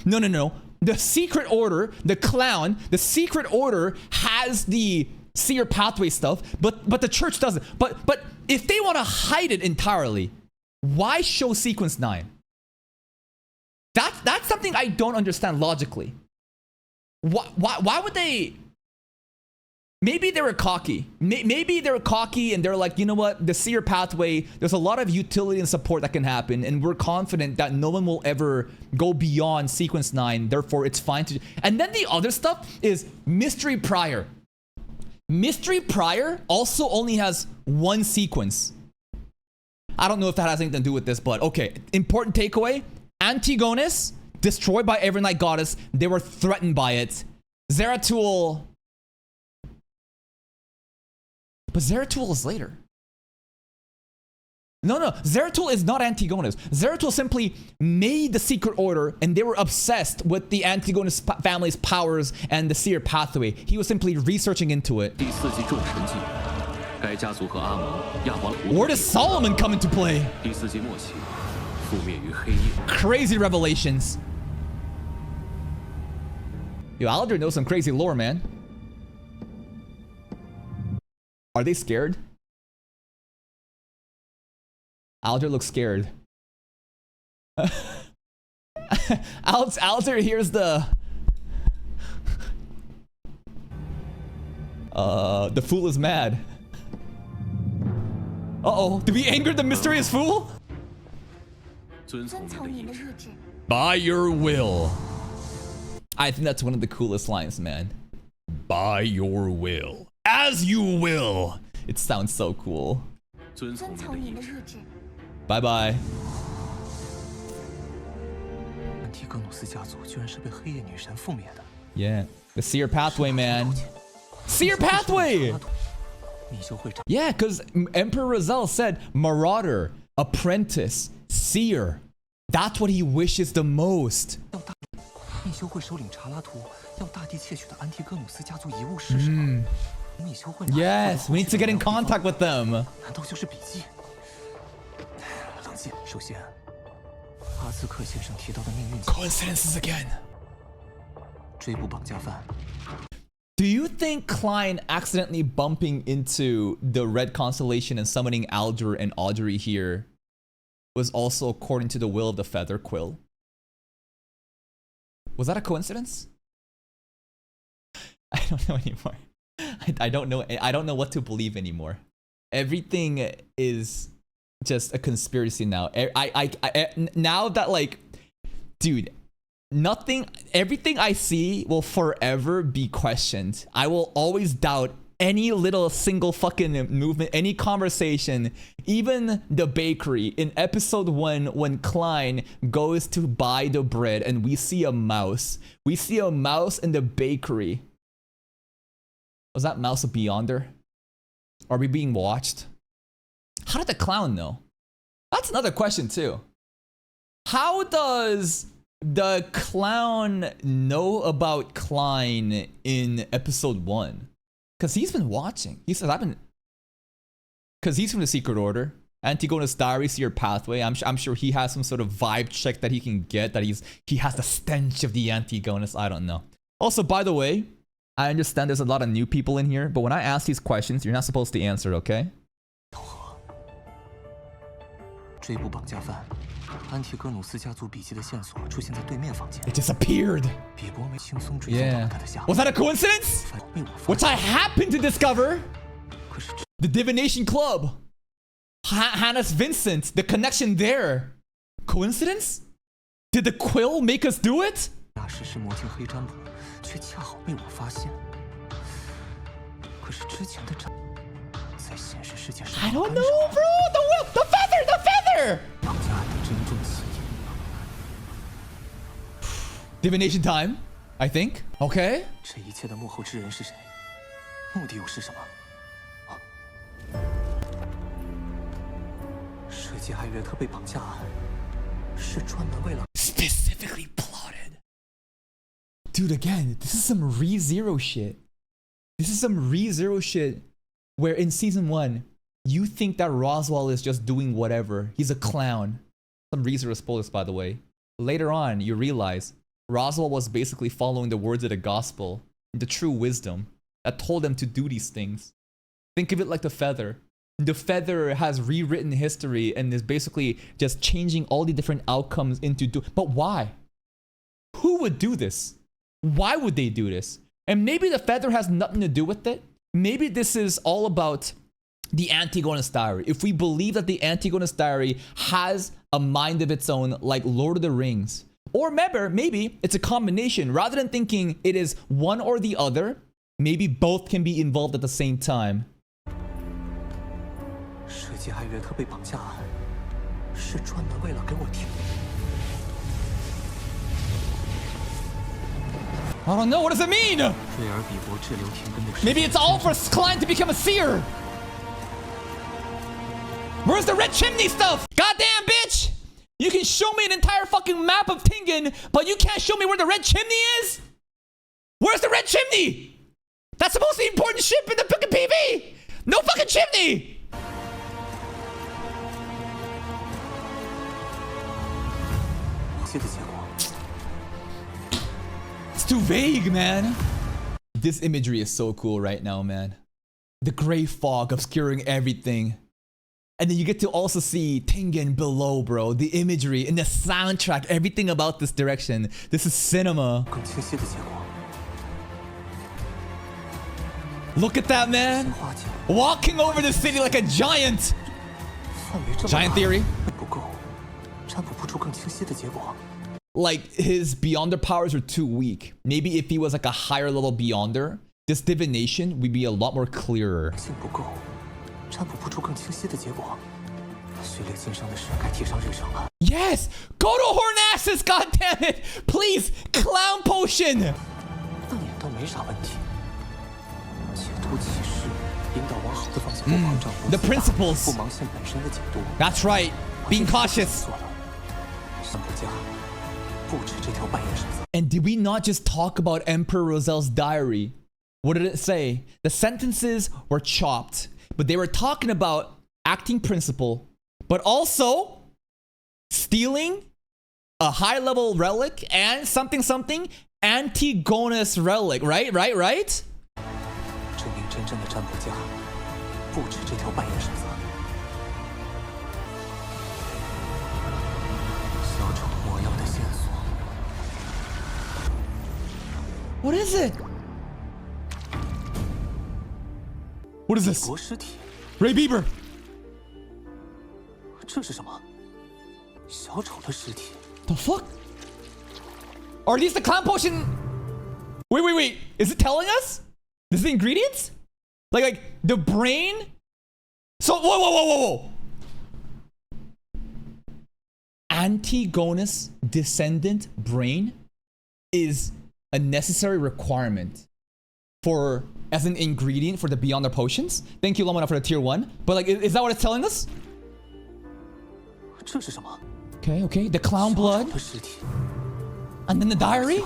No. The Secret Order, the clown, the Secret Order has the Seer Pathway stuff, but the church doesn't. But if they want to hide it entirely, why show Sequence 9? That's something I don't understand logically. Why would they... Maybe they were cocky. Maybe they were cocky and they're like, you know what? The Seer Pathway, there's a lot of utility and support that can happen. And we're confident that no one will ever go beyond Sequence 9. Therefore, it's fine to... And then the other stuff is Mystery Prior. Mystery Prior also only has one sequence. I don't know if that has anything to do with this, but okay. Important takeaway. Antigonus, destroyed by Evernight Goddess. They were threatened by it. Zeratul... But Zeratul is later. No, Zeratul is not Antigonus. Zeratul simply made the secret order and they were obsessed with the Antigonus family's powers and the seer pathway. He was simply researching into it. Where does Solomon come into play? Crazy revelations. Yo, Alder knows some crazy lore, man. Are they scared? Alder looks scared. Alder hears the fool is mad. Uh-oh, did we anger the mysterious fool? By your will. I think that's one of the coolest lines, man. By your will. As you will. It sounds so cool. Bye-bye. Yeah, the seer pathway, man. Seer pathway! Yeah, because Emperor Rizal said marauder, apprentice, seer. That's what he wishes the most. Yes, we need to get in contact with them. Coincidences again. Do you think Klein accidentally bumping into the red constellation and summoning Alder and Audrey here was also according to the will of the Feather Quill? Was that a coincidence? I don't know anymore. I don't know. I don't know what to believe anymore. Everything is just a conspiracy now. Now that, like, dude, everything I see will forever be questioned. I will always doubt any little single fucking movement, any conversation, even the bakery in episode 1 when Klein goes to buy the bread and we see a mouse. We see a mouse in the bakery. Was that mouse a Beyonder? Are we being watched? How did the clown know? That's another question too. How does the clown know about Klein in episode 1? Because he's been watching. He says, because he's from the Secret Order. Antigonus Diary, Seer Pathway. I'm sure he has some sort of vibe check that he can get, that he has the stench of the Antigonus. I don't know. Also, by the way, I understand there's a lot of new people in here, but when I ask these questions, you're not supposed to answer, okay? It disappeared. Yeah. Was that a coincidence? Which I happened to discover. The Divination Club. Hannes Vincent. The connection there. Coincidence? Did the quill make us do it? I don't know, bro. The feather. The feather. Divination time, I think. Okay. Specifically plotted. Dude, again, this is some ReZero shit. This is some ReZero shit where in season 1, you think that Roswaal is just doing whatever. He's a clown. Some ReZero spoilers, by the way. Later on, you realize Roswaal was basically following the words of the gospel, the true wisdom that told them to do these things. Think of it like the feather. The feather has rewritten history and is basically just changing all the different outcomes into but why? Who would do this? Why would they do this? And maybe the feather has nothing to do with it. Maybe this is all about the Antigonus Diary. If we believe that the Antigonus Diary has a mind of its own, like Lord of the Rings. Or remember, maybe it's a combination. Rather than thinking it is one or the other, maybe both can be involved at the same time. I don't know, what does it mean? Maybe it's all for Klein to become a seer. Where's the red chimney stuff? Goddamn, bitch! You can show me an entire fucking map of Tingen, but you can't show me where the red chimney is? Where's the red chimney? That's the most important ship in the fucking PV! No fucking chimney! It's too vague, man. This imagery is so cool right now, man. The gray fog obscuring everything. And then you get to also see Tingen below, bro. The imagery and the soundtrack, everything about this direction. This is cinema. Look at that, man. Walking over the city like a giant. Giant theory. Like, his Beyonder powers are too weak. Maybe if he was like a higher level Beyonder, this divination would be a lot more clearer. Yes! Go to Hornassus, goddammit! Please! Clown potion! The principles. That's right. Being cautious. And did we not just talk about Emperor Rosel's diary? What did it say? The sentences were chopped, but they were talking about acting principle, but also stealing a high level relic and something Antigonus relic, right? What is it? What is this? Ray Bieber. The fuck? Are these the clown potion? Wait. Is it telling us? This is the ingredients? Like the brain? So, whoa. Antigonus descendant brain is a necessary requirement for as an ingredient for the Beyonder potions. Thank you, Lomana, for the tier 1. But like, is that what it's telling us? Okay. The clown blood. And then the diary?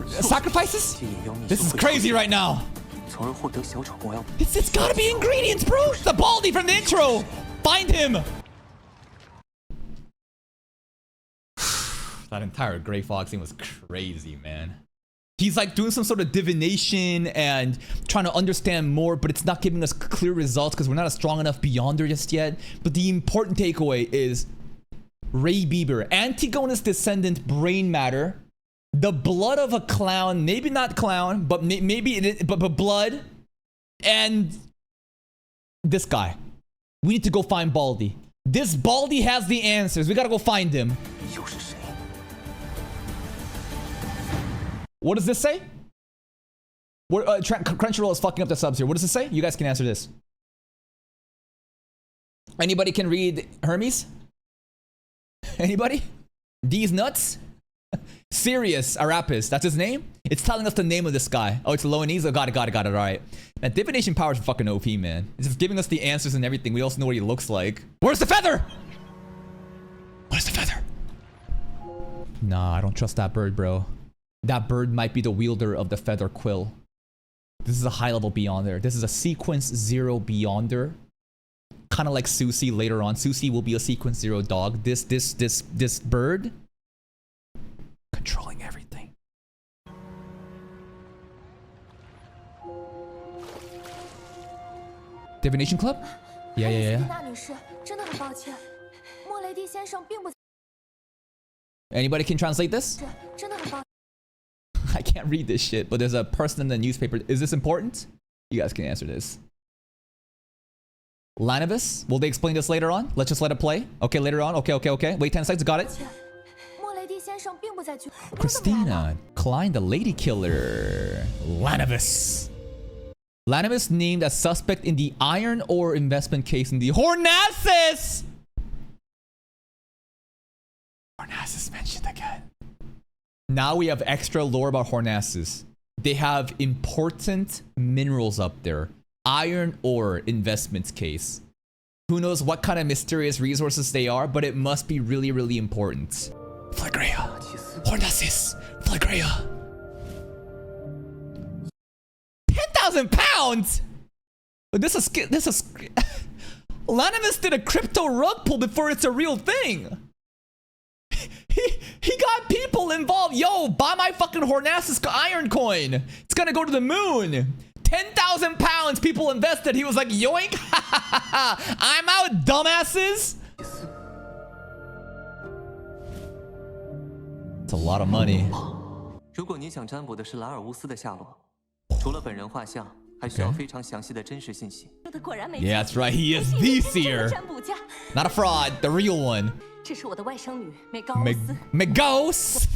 Sacrifices? This is crazy right now. It's gotta be ingredients, bro. The Baldy from the intro. Find him. That entire Grey Fog scene was crazy, man. He's like doing some sort of divination and trying to understand more, but it's not giving us clear results because we're not a strong enough Beyonder just yet. But the important takeaway is Ray Bieber, Antigonus descendant brain matter, the blood of a clown, maybe not clown, but but blood, and this guy. We need to go find Baldy. This Baldy has the answers. We gotta go find him. What does this say? Crunchyroll is fucking up the subs here. What does it say? You guys can answer this. Anybody can read Hermes? Anybody? These nuts? Sirius Arapis, that's his name? It's telling us the name of this guy. Oh, it's Loanese? Oh, got it, all right. Man, divination powers are fucking OP, man. It's just giving us the answers and everything. We also know what he looks like. Where's the feather? What is the feather? Nah, I don't trust that bird, bro. That bird might be the wielder of the feather quill. This is a high level Beyonder. This is a sequence 0 Beyonder. Kind of like Susie later on. Susie will be a sequence 0 dog. This bird controlling everything. Divination Club? Yeah. Anybody can translate this? I can't read this shit, but there's a person in the newspaper. Is this important? You guys can answer this. Lanavis? Will they explain this later on? Let's just let it play. Okay, later on. Okay. Wait 10 seconds. Got it. Christina. Klein, the lady killer. Lanavis. Lanavis named as suspect in the iron ore investment case in the Hornassus. Hornassus mentioned again. Now we have extra lore about Hornassus. They have important minerals up there. Iron ore investments case. Who knows what kind of mysterious resources they are, but it must be really, really important. Flagrea. Hornassus. Flagrea. 10,000 pounds? This is Lanimus did a crypto rug pull before it's a real thing. He got people involved. Yo, buy my fucking Hornassus iron coin. It's gonna go to the moon. 10,000 pounds people invested. He was like, yoink. I'm out, dumbasses. It's a lot of money. 如果你想占卜的是拉尔乌斯的下落，除了本人画像，还需要非常详细的真实信息。Yeah, that's right. He is the seer. Not a fraud, the real one. 这是我的外甥女梅高斯。Megos.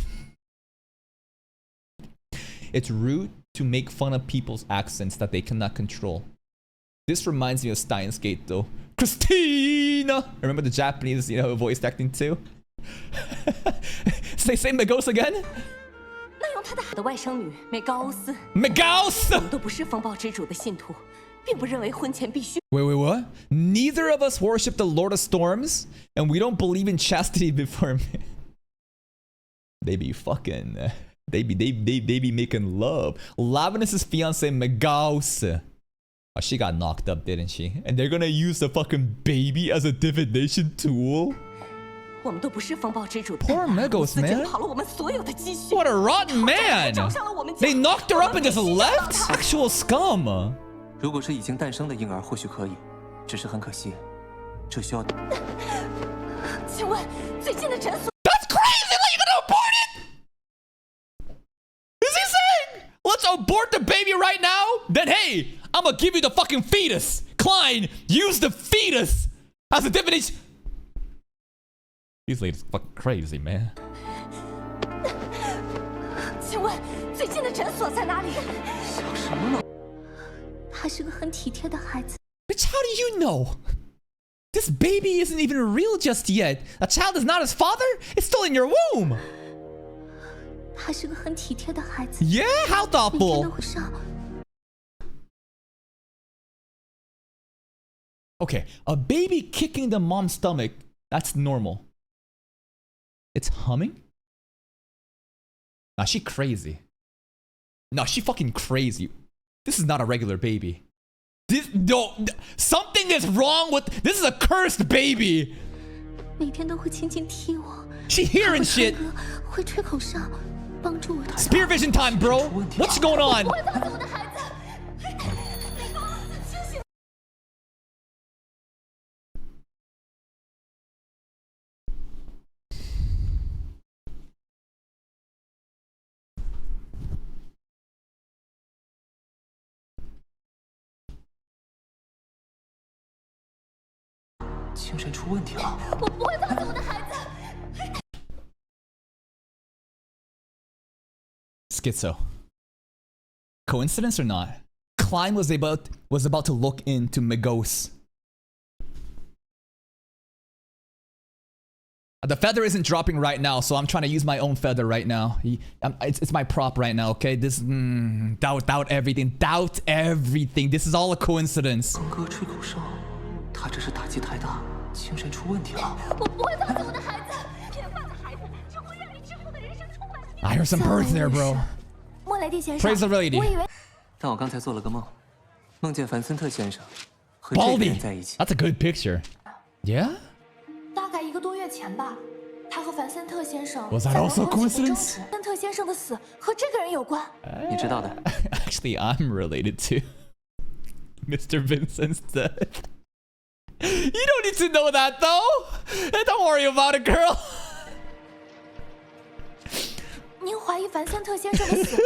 It's rude to make fun of people's accents that they cannot control. This reminds me of Steins Gate, though. Christina! Remember the Japanese, voice acting too? Say Megos again? 那用他的外甥女梅高斯。 Megos! 我们都不是风暴之主的信徒，并不认为婚前必须。 Wait, what? Neither of us worship the Lord of Storms, and we don't believe in chastity before me. They be fucking... They be making love. Lavinus' fiance Megos. Oh, she got knocked up, didn't she? And they're gonna use the fucking baby as a divination tool? 我们都不是风暴之主的。 Poor Megos, man. 跑了我们所有的积蓄。 What a rotten man! They knocked her up and just left? Actual scum. 如果是已经诞生的婴儿，或许可以，只是很可惜，这需要。请问最近的诊所？ That's crazy! Like, you gonna abort it? Is he saying, let's abort the baby right now? Then hey, I'm gonna give you the fucking fetus. Klein, use the fetus as a divination. These ladies fucking crazy, man. 请问最近的诊所在哪里？想什么呢？他是个很体贴的孩子。 Bitch, how do you know? This baby isn't even real just yet. A child is not his father? It's still in your womb. 他是个很体贴的孩子。 Yeah, how 每天都 thoughtful. 会上。 Okay, a baby kicking the mom's stomach, that's normal. It's humming? Nah, she crazy. No, she fucking crazy. This is not a regular baby. Something is wrong with... This is a cursed baby. 每天都会轻轻踢我。 She hearing shit. 会吹口哨，帮助我。 Spear vision time, bro. What's going on? 我会放走我的孩子。精神出问题了。我不会放走我的孩子。 Schizo. Coincidence or not? Klein was about to look into Megos. The feather isn't dropping right now, so I'm trying to use my own feather right now. It's my prop right now, okay? This doubt everything. Doubt everything. This is all a coincidence. 哥吹口哨，他这是打击太大，精神出问题了。我不会放走我的孩子。骗饭的孩子只会让你之后的人生充满。 I heard some birds there, bro. 莫雷蒂先生， Praise the lady. 我以为。 但我刚才做了个梦，梦见凡森特先生和这个 Baldy. 人在一起。 That's a good picture. Yeah? 大概1个多月前吧，他和凡森特先生 Was that 在 also 龙头起过 coincidence? 争执。凡森特先生的死和这个人有关。你知道的。 Actually, I'm related to Mr. Vincent's death. You don't need to know that, though. Don't worry about it, girl. 您怀疑凡森特先生的死？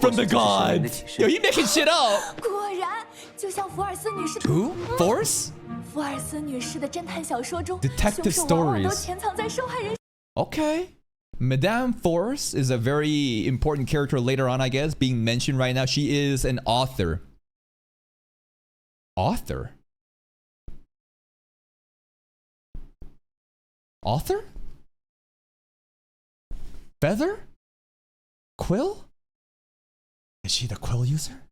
From the gods. Yo, you making shit up. 果然，就像福尔斯女士。 Who? Force? 福尔斯女士的侦探小说中， Detective 凶手往往都 stories. 潜藏在受害人。 Okay. Madame Force is a very important character later on, I guess, being mentioned right now. She is an author. Author? Author? Feather? Quill? Is she the quill user?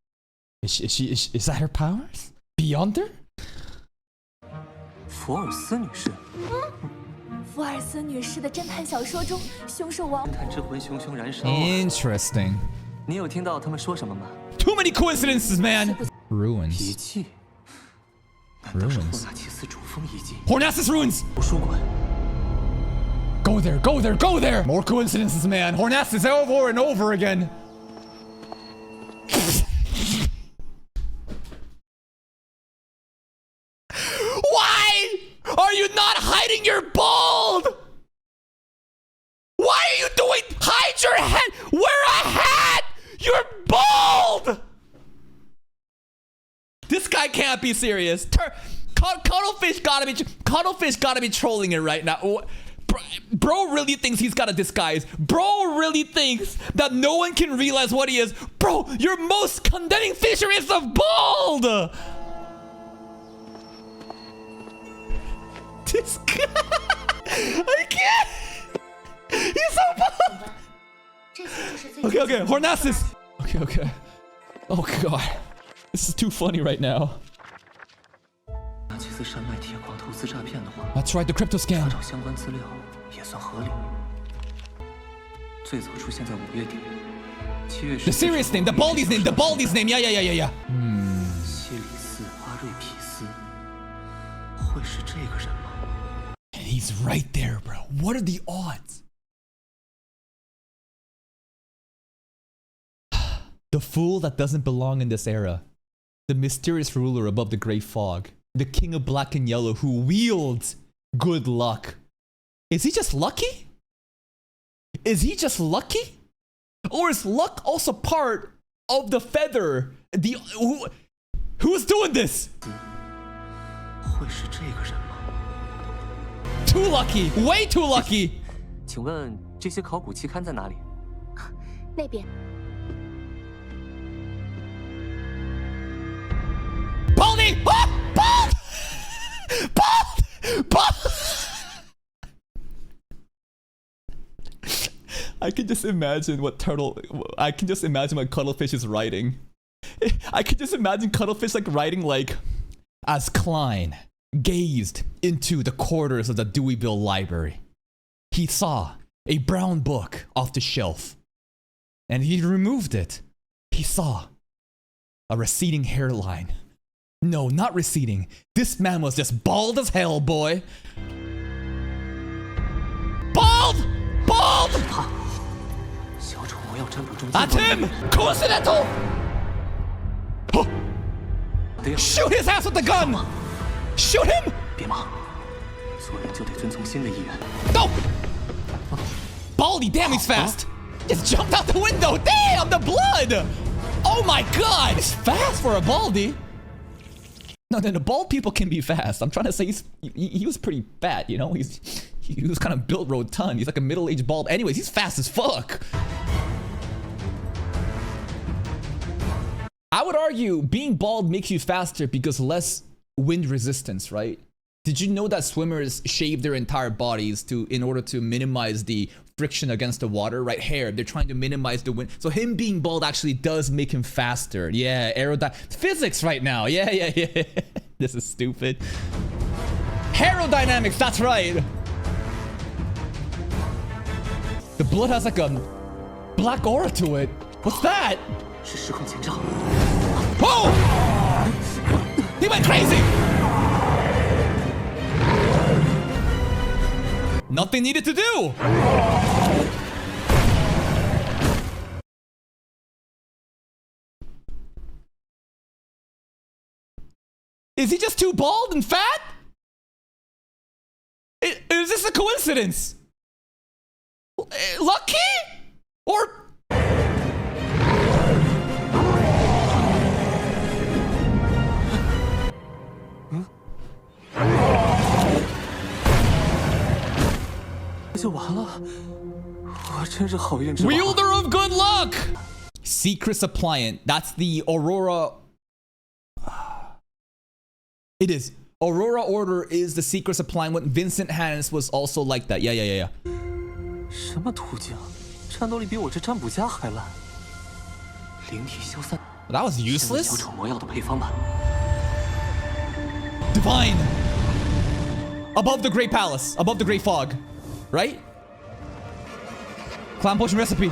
Is that her powers? Beyond her? 福尔斯女士。福尔斯女士的侦探小说中，凶手往侦探之魂熊熊燃烧。Interesting. 你有听到他们说什么吗？ Too many coincidences, man. 遗 Ruins. 迹？难道是 Ruins 霍纳奇斯主峰遗迹？ Hornassus ruins. 图书馆。 Go there, go there, go there. More coincidences, man. Hornassus over and over again. Why are you not hiding your bald? Why are you doing? Hide your head. Wear a hat. You're bald. This guy can't be serious. Cuttlefish gotta be trolling it right now. Bro really thinks he's got a disguise. Bro really thinks that no one can realize what he is. Bro, your most condemning feature is the bald. This guy, I can't. He's so bald. Okay, Hornassus. Okay. Oh god, this is too funny right now. 纳奇斯山脉铁矿投资诈骗的话， That's right, the crypto 查 scam. 找相关资料也算合理。最早出现在5月底，7月10日。 The serious name, the baldy's name, the baldy's name. Yeah. 西里斯·阿瑞皮斯，会是这个人吗？ And he's right there, bro. What are the odds? The fool that doesn't belong in this era. The mysterious ruler above the great fog. The king of black and yellow who wields good luck. Is he just lucky? Is he just lucky? Or is luck also part of the feather? Who's doing this? 会是这个人吗？ Too lucky. Way too lucky. 请问这些考古期刊在哪里？那边。 Baldy! Ah! Bald! Bald! I can just imagine what Cuttlefish is writing. I can just imagine Cuttlefish writing as Klein gazed into the corridors of the Deweyville Library, he saw a brown book off the shelf, and he removed it. He saw a receding hairline. No, not receding. This man was just bald as hell, boy. Bald! Bald! 小丑魔药占卜中。 That's him! Coincidental! Shoot his ass with the gun! Shoot him! 别忙，做人就得遵从新的意愿。 No! Baldy, damn, he's fast! Just jumped out the window! Damn, the blood! Oh my god! He's fast for a Baldy! No, then the bald people can be fast. I'm trying to say he was pretty fat, you know? He was kind of built rotund. He's like a middle-aged bald. Anyways, he's fast as fuck. I would argue being bald makes you faster because less wind resistance, right? Did you know that swimmers shave their entire bodies in order to minimize the friction against the water, right? Hair, they're trying to minimize the wind. So him being bald actually does make him faster. Yeah, physics right now. Yeah. This is stupid. Aerodynamics, that's right. The blood has like a black aura to it. What's that? 是时空前兆。 Whoa! He went crazy! Nothing needed to do! Is he just too bald and fat? Is this a coincidence? Lucky? Or... Wielder of good luck! Secret suppliant. That's the Aurora... It is. Aurora Order is the secret suppliant. What Vincent Hannes was also like that. Yeah. 什么途径？战斗力比我这占卜家还烂。灵体消散。 That was 小 useless. 丑魔药的配方吧。 Divine. Above the Great Palace. Above the Great Fog. Right? Clown potion recipe.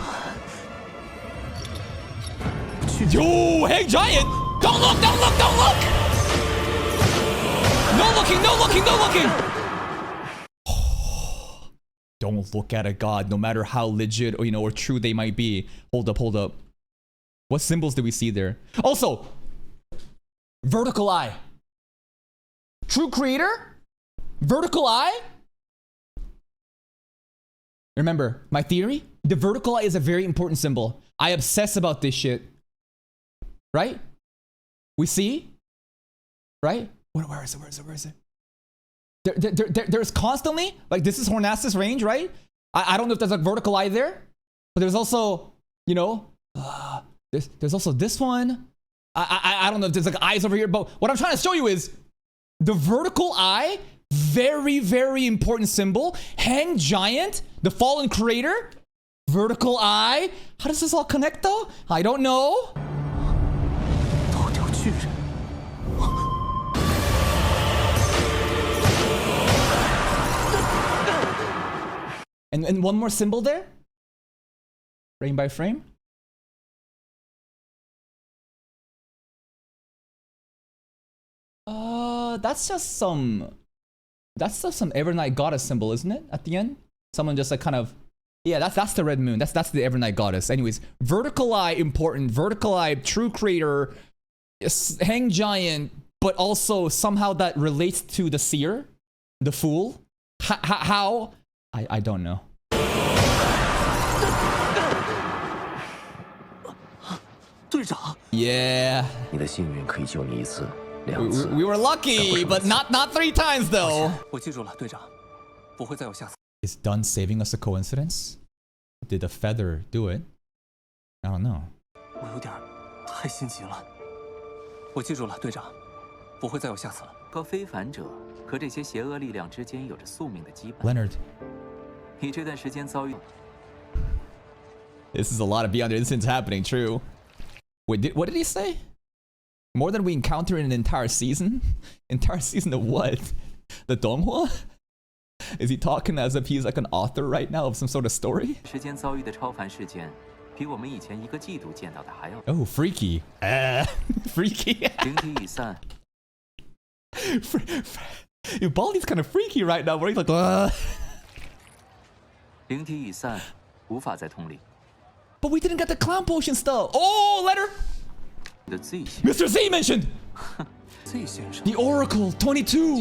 Yo, hey, giant! Don't look, don't look, don't look! No looking, no looking, no looking! Don't look at a god, no matter how legit or, you know, or true they might be. Hold up, hold up. What symbols do we see there? Also, vertical eye. True creator? Vertical eye? Remember, my theory? The vertical eye is a very important symbol. I obsess about this shit. Right? We see? Right? Where is it? Where is it? Where is it? There's constantly, like, this is Hornassus range, right? I don't know if there's a vertical eye there, but there's also, you know, there's also this one. I don't know if there's like eyes over here, but what I'm trying to show you is the vertical eye, very, very important symbol. Hang Giant, the fallen creator, vertical eye. How does this all connect though? I don't know. And one more symbol there. Frame by frame. That's just some Evernight Goddess symbol, isn't it? At the end, someone just like kind of, yeah, that's the red moon. That's the Evernight Goddess. Anyways, vertical eye important. Vertical eye, true creator, hang giant, but also somehow that relates to the seer, the fool. How? I don't know. Yeah. We were lucky, but not 3 times though. Is done saving us a coincidence? Did the feather do it? I don't know. Leonard. This is a lot of beyond incidents happening, true. Wait, what did he say? More than we encounter in an entire season? Entire season of what? The Donghua? Is he talking as if he's like an author right now of some sort of story? Oh, freaky. Freaky. Baldi's kind of freaky right now, where he's like, But we didn't get the clown potion stuff. Oh, letter. Mr. Z mentioned. The Oracle 22.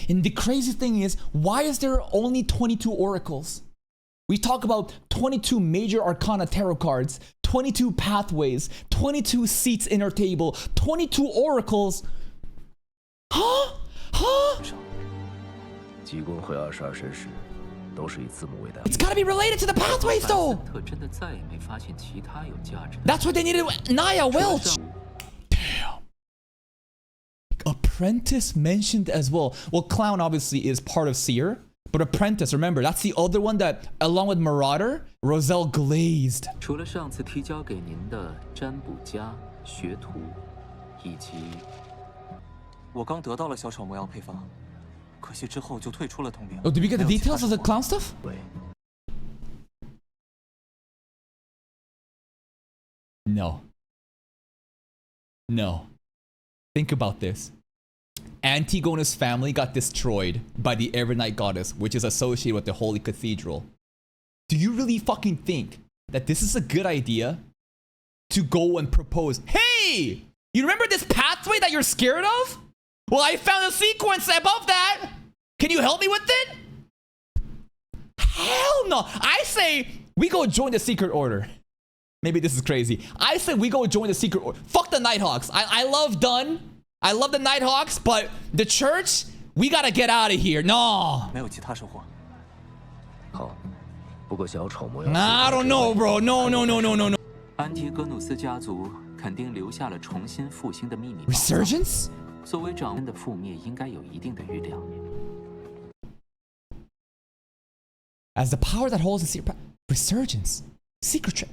And the crazy thing is, why is there only 22 oracles? We talk about 22 major arcana tarot cards, 22 pathways, 22 seats in our table, 22 oracles. Huh? It's gotta be related to the pathways though. That's why they needed Naya Welch. Damn. Apprentice mentioned as well. Well, Clown obviously is part of Seer, but Apprentice, remember, that's the other one that, along with Marauder, Roselle glazed. Oh, did we get the details of the clown stuff? No. No. Think about this. Antigona's family got destroyed by the Evernight Goddess, which is associated with the Holy Cathedral. Do you really fucking think that this is a good idea to go and propose, hey, you remember this pathway that you're scared of? Well, I found a sequence above that. Can you help me with it? Hell no. I say we go join the Secret Order. Maybe this is crazy. I say we go join the Secret Order. Fuck the Nighthawks. I love Dunn. I love the Nighthawks, but the church, we gotta get out of here. No. I don't know, bro. No. Resurgence? As the power that holds the Resurgence? Secret trip?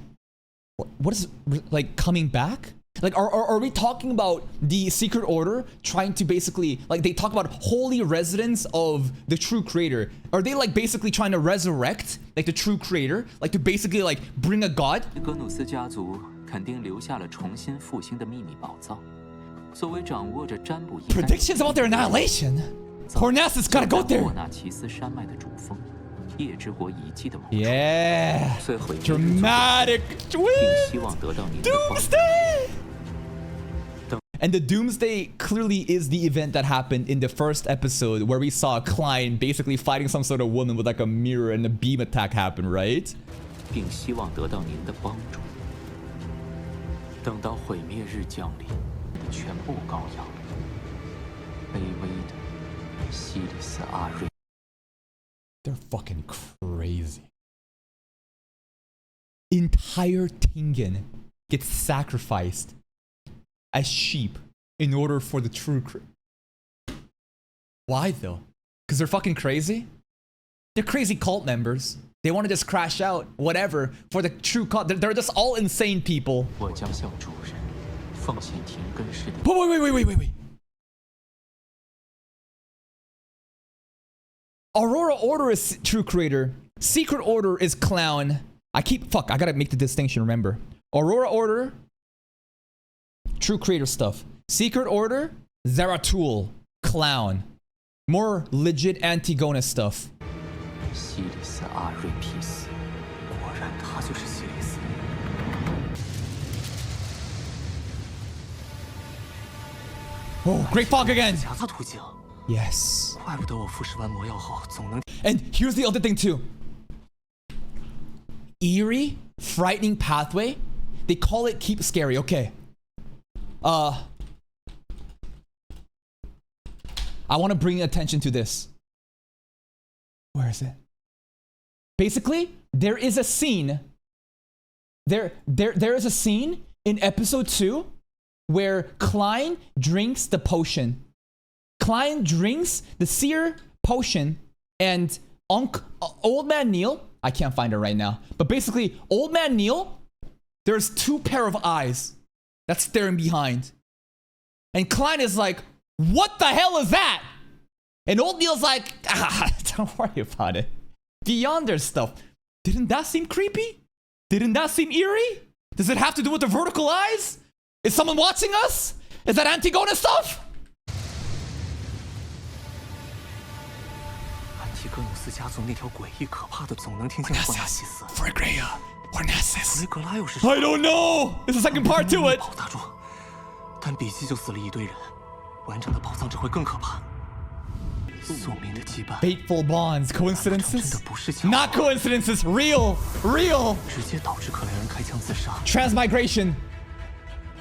What is, like, coming back? Like, are we talking about the Secret Order trying to basically, like, they talk about holy residents of the true creator? Are they, like, basically trying to resurrect, like, the true creator? Like, to basically, like, bring a god? 格努斯家族肯定留下了重新复兴的秘密宝藏。作为掌握着占卜 Predictions about their annihilation? Hornassus gotta go there. 莫纳奇斯山脉的主峰，夜之国遗迹的某处。 Yeah. 摧毁 Dramatic 并希望得到您的帮助。 Doomsday! And the Doomsday clearly is the event that happened in the first episode where we saw Klein basically fighting some sort of woman with like a mirror and a beam attack happen, right? 并希望得到您的帮助。等到毁灭日降临，全部羔羊，卑微的西里斯阿瑞。 They're fucking crazy. Entire Tingen gets sacrificed as sheep in order for the true Why though? Because they're fucking crazy? They're crazy cult members. They want to just crash out, whatever, for the true cult. They're just all insane people. 我将向主人奉献停根式的。 Wait. Aurora Order is true creator. Secret Order is clown. I gotta make the distinction, remember. Aurora Order, true creator stuff. Secret Order, Zeratul, clown. More legit Antigona stuff. 西里斯阿瑞皮斯，果然他就是西里斯。 Oh, Great Fog again. 夹杂途径， Yes. 怪不得我服食完魔药后总能。 And here's the other thing too. Eerie, frightening pathway. They call it keep scary. Okay. I want to bring attention to this. Where is it? Basically, there is a scene. There is a scene in episode 2 where Klein drinks the potion. Klein drinks the seer potion, and Old Man Neil, I can't find it right now, but basically, Old Man Neil, there's 2 pair of eyes that's staring behind. And Klein is like, what the hell is that? And Old Neil's like, don't worry about it. Beyond their stuff. Didn't that seem creepy? Didn't that seem eerie? Does it have to do with the vertical eyes? Is someone watching us? Is that Antigona stuff? 安提戈努斯家族那条诡异可怕的总能听见霍纳西斯。 Frigrea. Hornassus. 雷格拉又是 I don't know. There's a second part to it. 宝大柱，单笔记就死了一堆人，完整的宝藏只会更可怕。宿命的羁绊， Fateful bonds. Coincidences? 真的不是巧合 Not coincidences. Real. Real. 直接导致克莱恩开枪自杀。 Transmigration.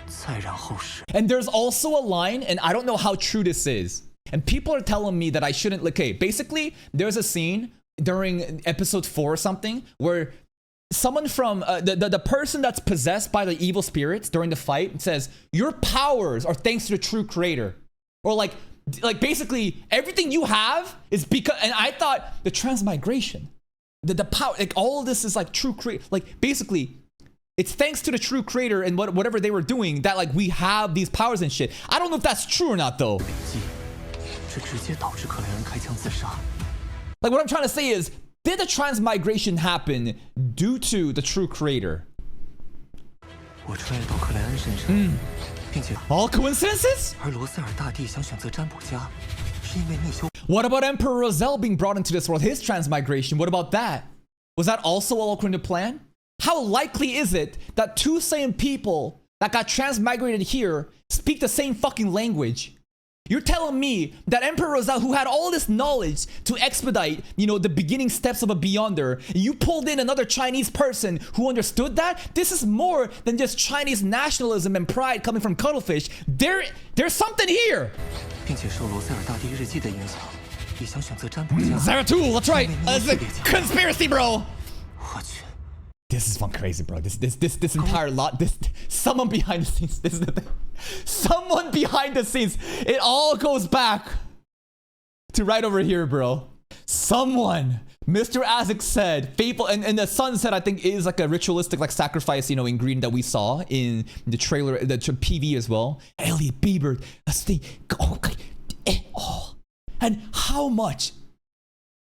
再然后是 And there's also a line, and I don't know how true this is. And people are telling me that I shouldn't. Okay, basically, there's a scene during episode 4 or something where someone from the person that's possessed by the evil spirits during the fight says, your powers are thanks to the true creator. Or like basically everything you have is because, and I thought the transmigration, the power, like all of this is like true creator. Like basically it's thanks to the true creator and whatever they were doing that like we have these powers and shit. I don't know if that's true or not though. 这直接导致克莱恩开枪自杀。 Like what I'm trying to say is, did the transmigration happen due to the true creator? 我穿越到克莱恩身上，并且 All coincidences? 而罗塞尔大帝想选择占卜家，是因为逆修。 What about Emperor Roselle being brought into this world? His transmigration, what about that? Was that also all according to plan? How likely is it that 2 same people that got transmigrated here speak the same fucking language? You're telling me that Emperor Roselle, who had all this knowledge to expedite, you know, the beginning steps of a Beyonder, you pulled in another Chinese person who understood that? This is more than just Chinese nationalism and pride coming from Cuttlefish. There's something here. 并且受罗塞尔大帝日记的影响，也想选择占卜家。 Zeratul, that's right. It's a conspiracy, bro. 我去， This is fun crazy, bro. This entire lot. Someone behind the scenes. This is the thing. Someone behind the scenes. It all goes back to right over here, bro. Someone Mr. Isaac said, faithful, and the sunset I think is like a ritualistic like sacrifice, you know, ingredient that we saw in the trailer, the PV as well. Elliot Bieber, that's the, okay. Oh. And how much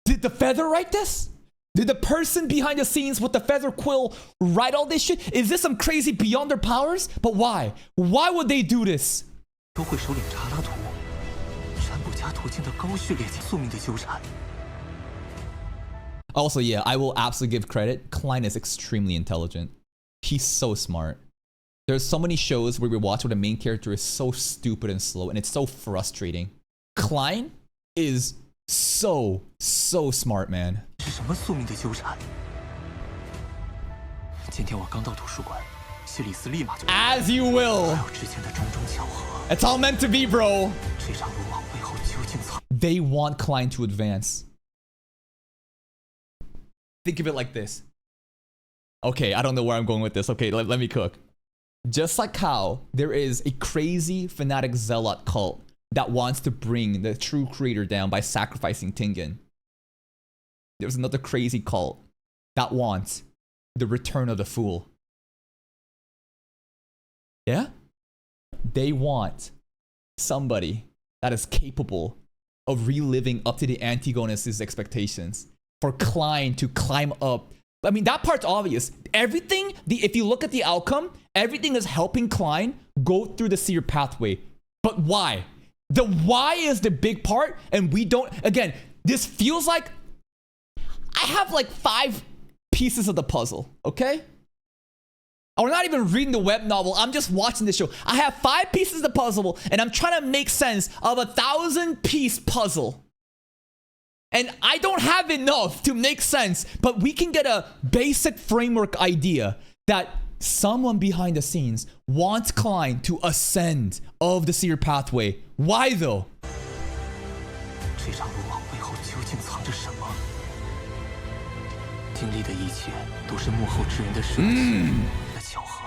did the Feather write this? Did the person behind the scenes with the feather quill write all this shit? Is this some crazy beyond their powers? But why? Why would they do this? Also, yeah, I will absolutely give credit. Klein is extremely intelligent. He's so smart. There's so many shows where we watch where the main character is so stupid and slow, and it's so frustrating. Klein is so smart, man. As you will. It's all meant to be, bro. They want Klein to advance. Think of it like this. Okay, I don't know where I'm going with this. Okay, let me cook. Just like how there is a crazy fanatic zealot cult that wants to bring the true creator down by sacrificing Tengen. There's another crazy cult that wants the return of the fool. Yeah? They want somebody that is capable of reliving up to the Antigonus' expectations. For Klein to climb up. I mean, that part's obvious. Everything, if you look at the outcome, everything is helping Klein go through the seer pathway. But why? The why is the big part, and we don't, again, this feels like I have like 5 pieces of the puzzle, okay? I'm not even reading the web novel. I'm just watching this show. I have 5 pieces of the puzzle, and I'm trying to make sense of a 1,000-piece puzzle. And I don't have enough to make sense, but we can get a basic framework idea that someone behind the scenes wants Klein to ascend of the seer pathway. Why though?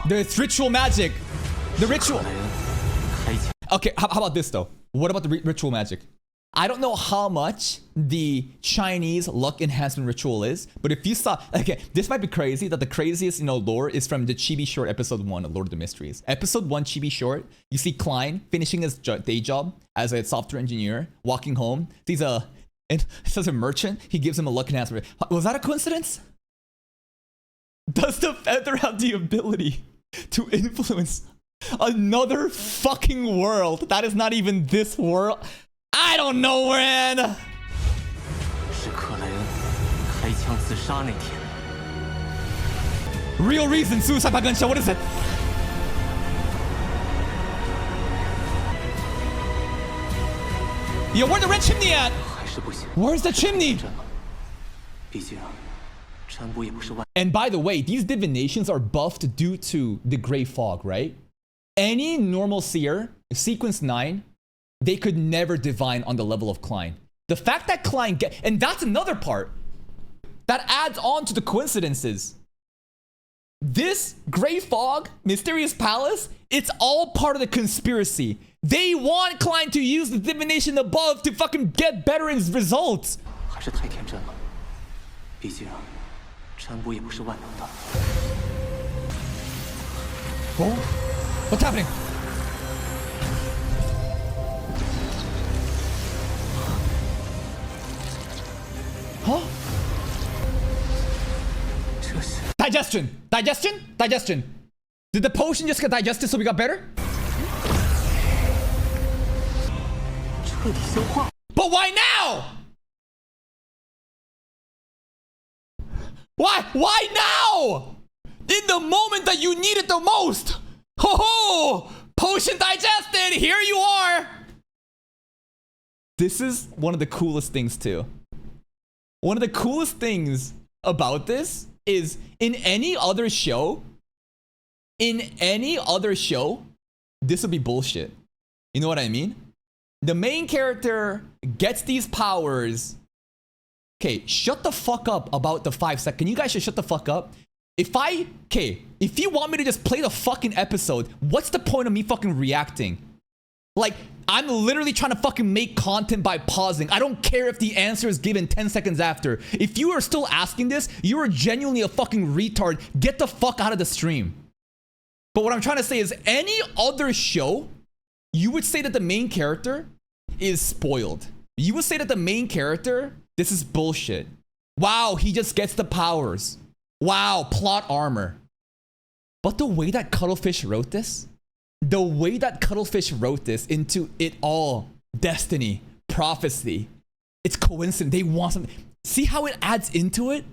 There's ritual magic. The ritual. Okay, how about this though? What about the ritual magic? I don't know how much the Chinese luck enhancement ritual is, but if you saw, okay, this might be crazy that the craziest, lore is from the Chibi Short episode 1 of Lord of the Mysteries. Episode 1 Chibi Short, you see Klein finishing his day job as a software engineer, walking home. He's a merchant. He gives him a luck enhancement. Was that a coincidence? Does the feather have the ability to influence another fucking world that is not even this world? I don't know, man. Real reason, suicide by gunshot. What is it? Yo, where's the red chimney at? Where's the chimney? And by the way, these divinations are buffed due to the gray fog, right? Any normal seer, sequence 9, they could never divine on the level of Klein. The fact that Klein and that's another part that adds on to the coincidences. This gray fog, mysterious palace, it's all part of the conspiracy. They want Klein to use the divination above to fucking get better results. Oh, what's happening? Huh? Digestion. Did the potion just get digested so we got better? But why now? Why now? In the moment that you need it the most. Ho ho! Potion digested. Here you are. This is one of the coolest things too. One of the coolest things about this is in any other show, this would be bullshit. You know what I mean? The main character gets these powers. Okay, shut the fuck up about the 5 seconds. Can you guys just shut the fuck up? If you want me to just play the fucking episode, what's the point of me fucking reacting? Like, I'm literally trying to fucking make content by pausing. I don't care if the answer is given 10 seconds after. If you are still asking this, you are genuinely a fucking retard. Get the fuck out of the stream. But what I'm trying to say is any other show, you would say that the main character is spoiled. You would say that the main character, this is bullshit. Wow, he just gets the powers. Wow, plot armor. But the way that Cuttlefish wrote this, into it all, destiny, prophecy, it's coincidence. They want something. See how it adds into it?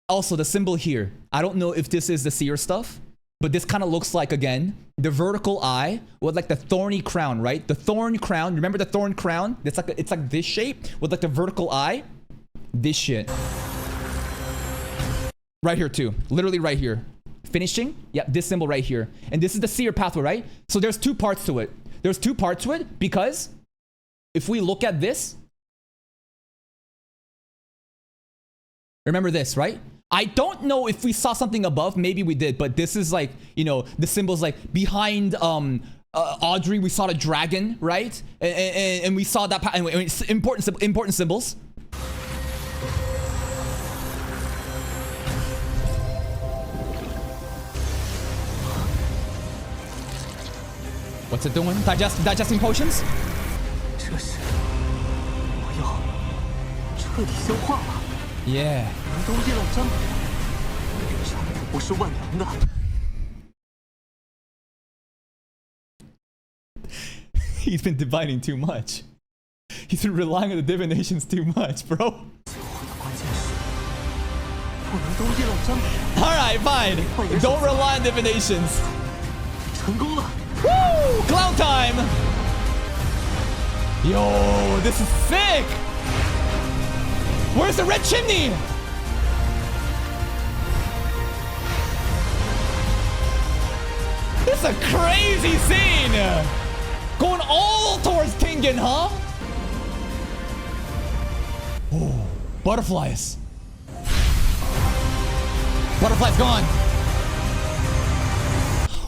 Also, the symbol here. I don't know if this is the seer stuff, but this kind of looks like, again, the vertical eye with like the thorny crown, right? The thorn crown. Remember the thorn crown? It's like this shape with like the vertical eye. This shit. Right here too. Literally right here. Finishing. Yeah, this symbol right here. And this is the seer pathway, right? So there's two parts to it. There's two parts to it because if we look at this, remember this, right? I don't know if we saw something above. Maybe we did, but this is like, you know, the symbols like behind Audrey, we saw the dragon, right? And we saw that. Anyway, important symbols. What's it doing? Digesting potions? 这是我要彻底消化了。 Yeah. 都叶乱章，山不不是万能的。He's been divining too much. He's been relying on the divinations too much, bro. 最后的关键是不能都叶乱章。Alright, fine. Don't rely on divinations. 成功了。 Woo! Clown time! Yo, this is sick! Where's the red chimney? This is a crazy scene! Going all towards Tingen, huh? Oh, butterflies. Butterflies gone.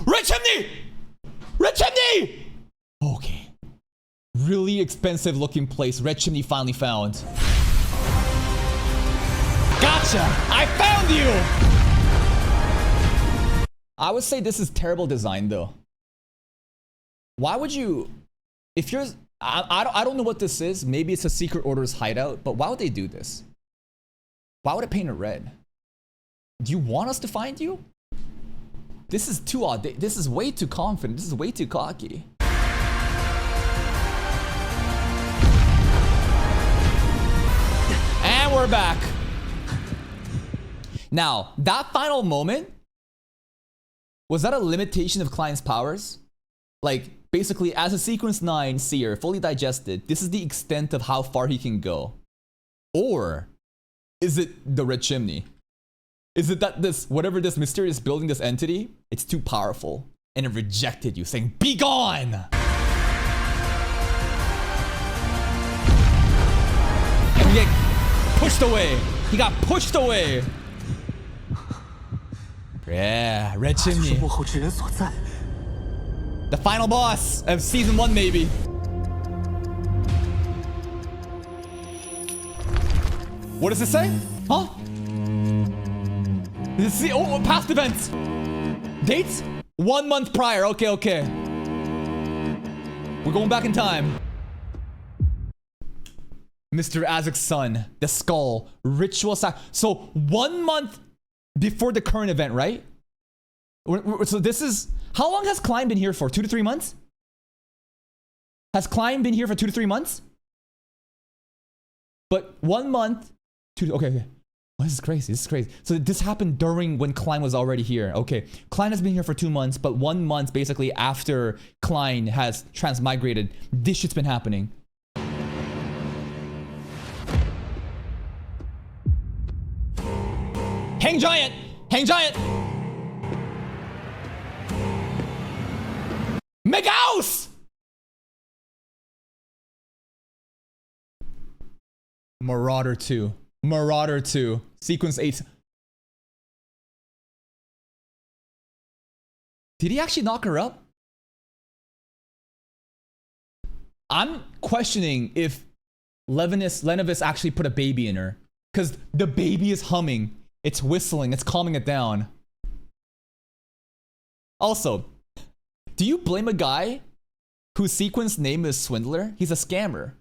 Red chimney! Red chimney! Okay. Really expensive looking place. Red chimney finally found. Gotcha! I found you! I would say this is terrible design though. Why would you... If you're... I don't know what this is. Maybe it's a Secret Order's hideout. But why would they do this? Why would it paint it red? Do you want us to find you? This is too odd. This is way too confident. This is way too cocky. And we're back. Now, that final moment, was that a limitation of Klein's powers? Like, basically, as a Sequence 9 seer, fully digested, this is the extent of how far he can go. Or is it the red chimney? Is it that this, whatever this mysterious building, this entity, it's too powerful and it rejected you, saying, be gone! And we get pushed away. He got pushed away. Yeah, red chimney. The final boss of season 1, maybe. What does it say? Huh? See, oh, past events. Dates? 1 month prior. Okay, okay. We're going back in time. Mr. Azek's son, the skull, ritual sac. So 1 month before the current event, right? So this is... How long has Klein been here for? 2 to 3 months? Has Klein been here for 2 to 3 months? But 1 month... Okay. Oh, this is crazy. This is crazy. So this happened during when Klein was already here. Okay. Klein has been here for 2 months, but 1 month basically after Klein has transmigrated, this shit's been happening. Hang Giant! Hang Giant! Megaus! Marauder 2. Marauder 2. Sequence 8. Did he actually knock her up? I'm questioning if Lenevis actually put a baby in her. Because the baby is humming. It's whistling. It's calming it down. Also, do you blame a guy whose sequence name is Swindler? He's a scammer.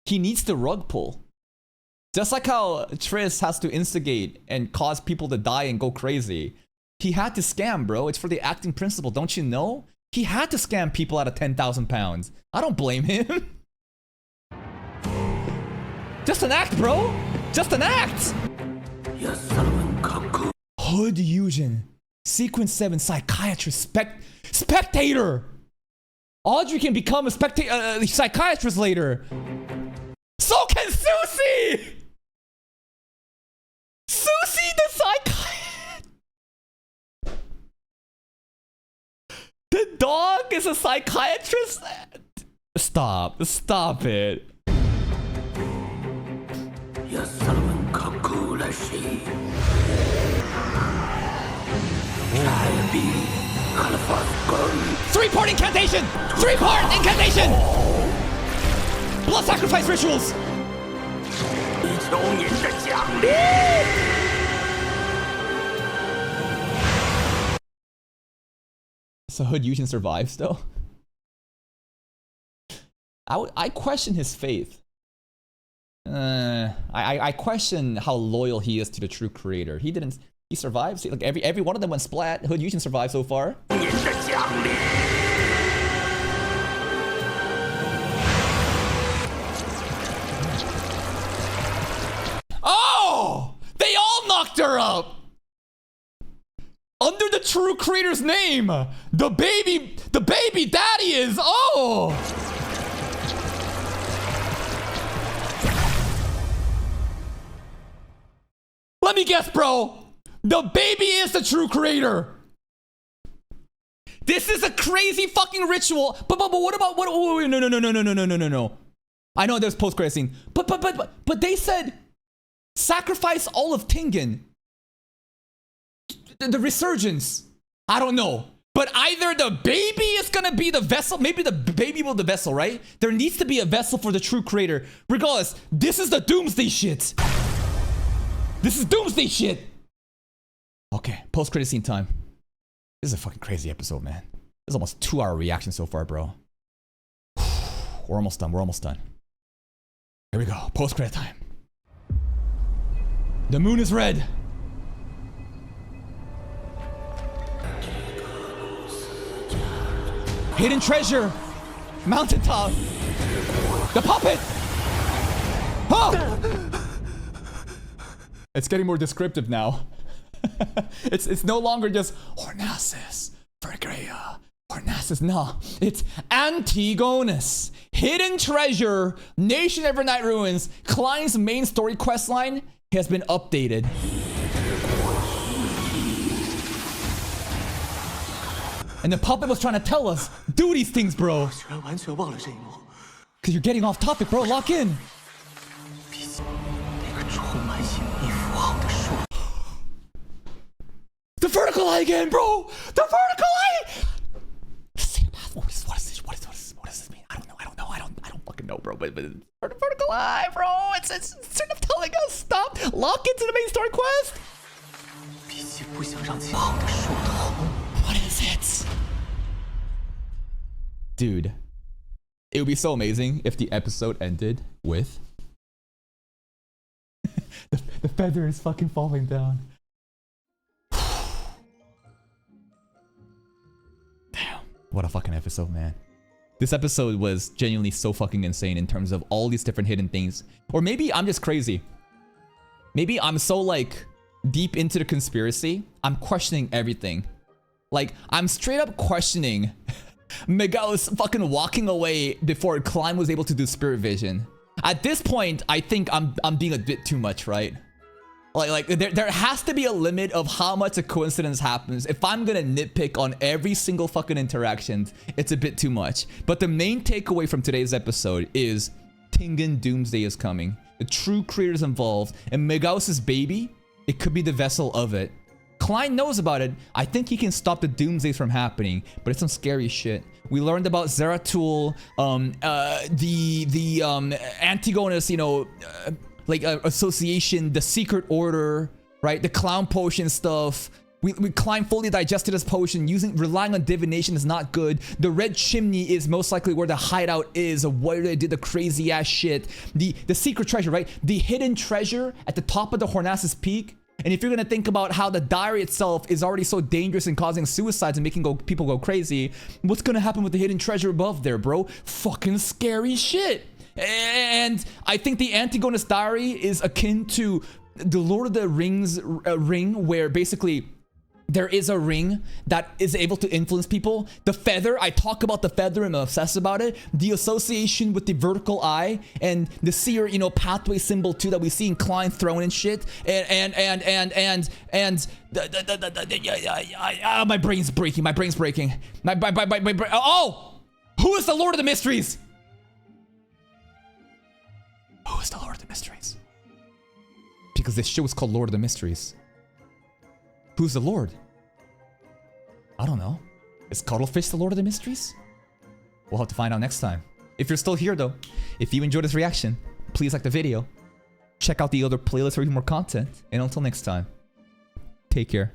He needs to rug pull. Just like how Triss has to instigate and cause people to die and go crazy. He had to scam, bro. It's for the acting principle, don't you know? He had to scam people out of 10,000 pounds. I don't blame him. Just an act, bro. Just an act. Hood Eugen. Sequence 7 psychiatrist spectator. Audrey can become a psychiatrist later. So can Susie! Susie the psychiatrist! The dog is a psychiatrist? Stop. Stop it. Three-part incantation! Three-part incantation! Blood sacrifice rituals! So Hood Eugen survives though? I question his faith. I question how loyal he is to the true creator. He survives. Like every one of them went splat. Hood Eugen survived so far. Oh! They all knocked her up! Under the true creator's name! The baby daddy is, oh! Let me guess, bro. The baby is the true creator. This is a crazy fucking ritual. But what about no. I know there's post-credit scene. But they said sacrifice all of Tingen. The resurgence. I don't know. But either the baby is gonna be the vessel, maybe the baby will be the vessel, right? There needs to be a vessel for the true creator. Regardless, this is the doomsday shit. This is doomsday shit. Okay, post-credit scene time. This is a fucking crazy episode, man. This is almost 2-hour reaction so far, bro. We're almost done. We're almost done. Here we go. Post-credit time. The moon is red. Hidden treasure. Mountaintop. The puppet. Oh! It's getting more descriptive now. It's no longer just Hornacis, Vergrea, Hornacis. No, it's Antigonus. Hidden treasure, Nation Evernight Ruins. Klein's main story questline has been updated. And the puppet was trying to tell us, do these things, bro. Because you're getting off topic, bro. Lock in. The vertical eye again, bro! The vertical eye! What does this mean? I don't fucking know, bro. But vertical eye, bro. It's sort of telling us stop. Lock into the main story quest. What is it? Dude, it would be so amazing if the episode ended with the feather is fucking falling down. Damn, what a fucking episode, man. This episode was genuinely so fucking insane in terms of all these different hidden things. Or maybe I'm just crazy. Maybe I'm so like deep into the conspiracy, I'm questioning everything. Like, I'm straight up questioning Miguel's fucking walking away before Klein was able to do spirit vision. At this point, I think I'm being a bit too much, right? Like there has to be a limit of how much a coincidence happens. If I'm gonna nitpick on every single fucking interaction, it's a bit too much. But the main takeaway from today's episode is Tingen Doomsday is coming. The true creators involved, and Miguel's baby, it could be the vessel of it. Klein knows about it. I think he can stop the doomsdays from happening, but it's some scary shit. We learned about Zeratul, the Antigonus, you know, association, the secret order, right? The clown potion stuff. We climb fully digested as potion. Relying on divination is not good. The red chimney is most likely where the hideout is, of where they did the crazy ass shit. The secret treasure, right? The hidden treasure at the top of the Hornassus Peak. And if you're gonna think about how the diary itself is already so dangerous and causing suicides and making people go crazy, what's gonna happen with the hidden treasure above there, bro? Fucking scary shit. And I think the Antigonus diary is akin to the Lord of the Rings ring, where basically there is a ring that is able to influence people. The feather, I talk about the feather and I'm obsessed about it. The association with the vertical eye and the seer, you know, pathway symbol too that we see in Klein throne and shit. My brain's breaking. My brain's breaking. My brain. Oh, who is the Lord of the Mysteries? Who is the Lord of the Mysteries? Because this show is called Lord of the Mysteries. Who's the Lord? I don't know. Is Cuttlefish the Lord of the Mysteries? We'll have to find out next time. If you're still here though, if you enjoyed this reaction, please like the video. Check out the other playlists for even more content. And until next time, take care.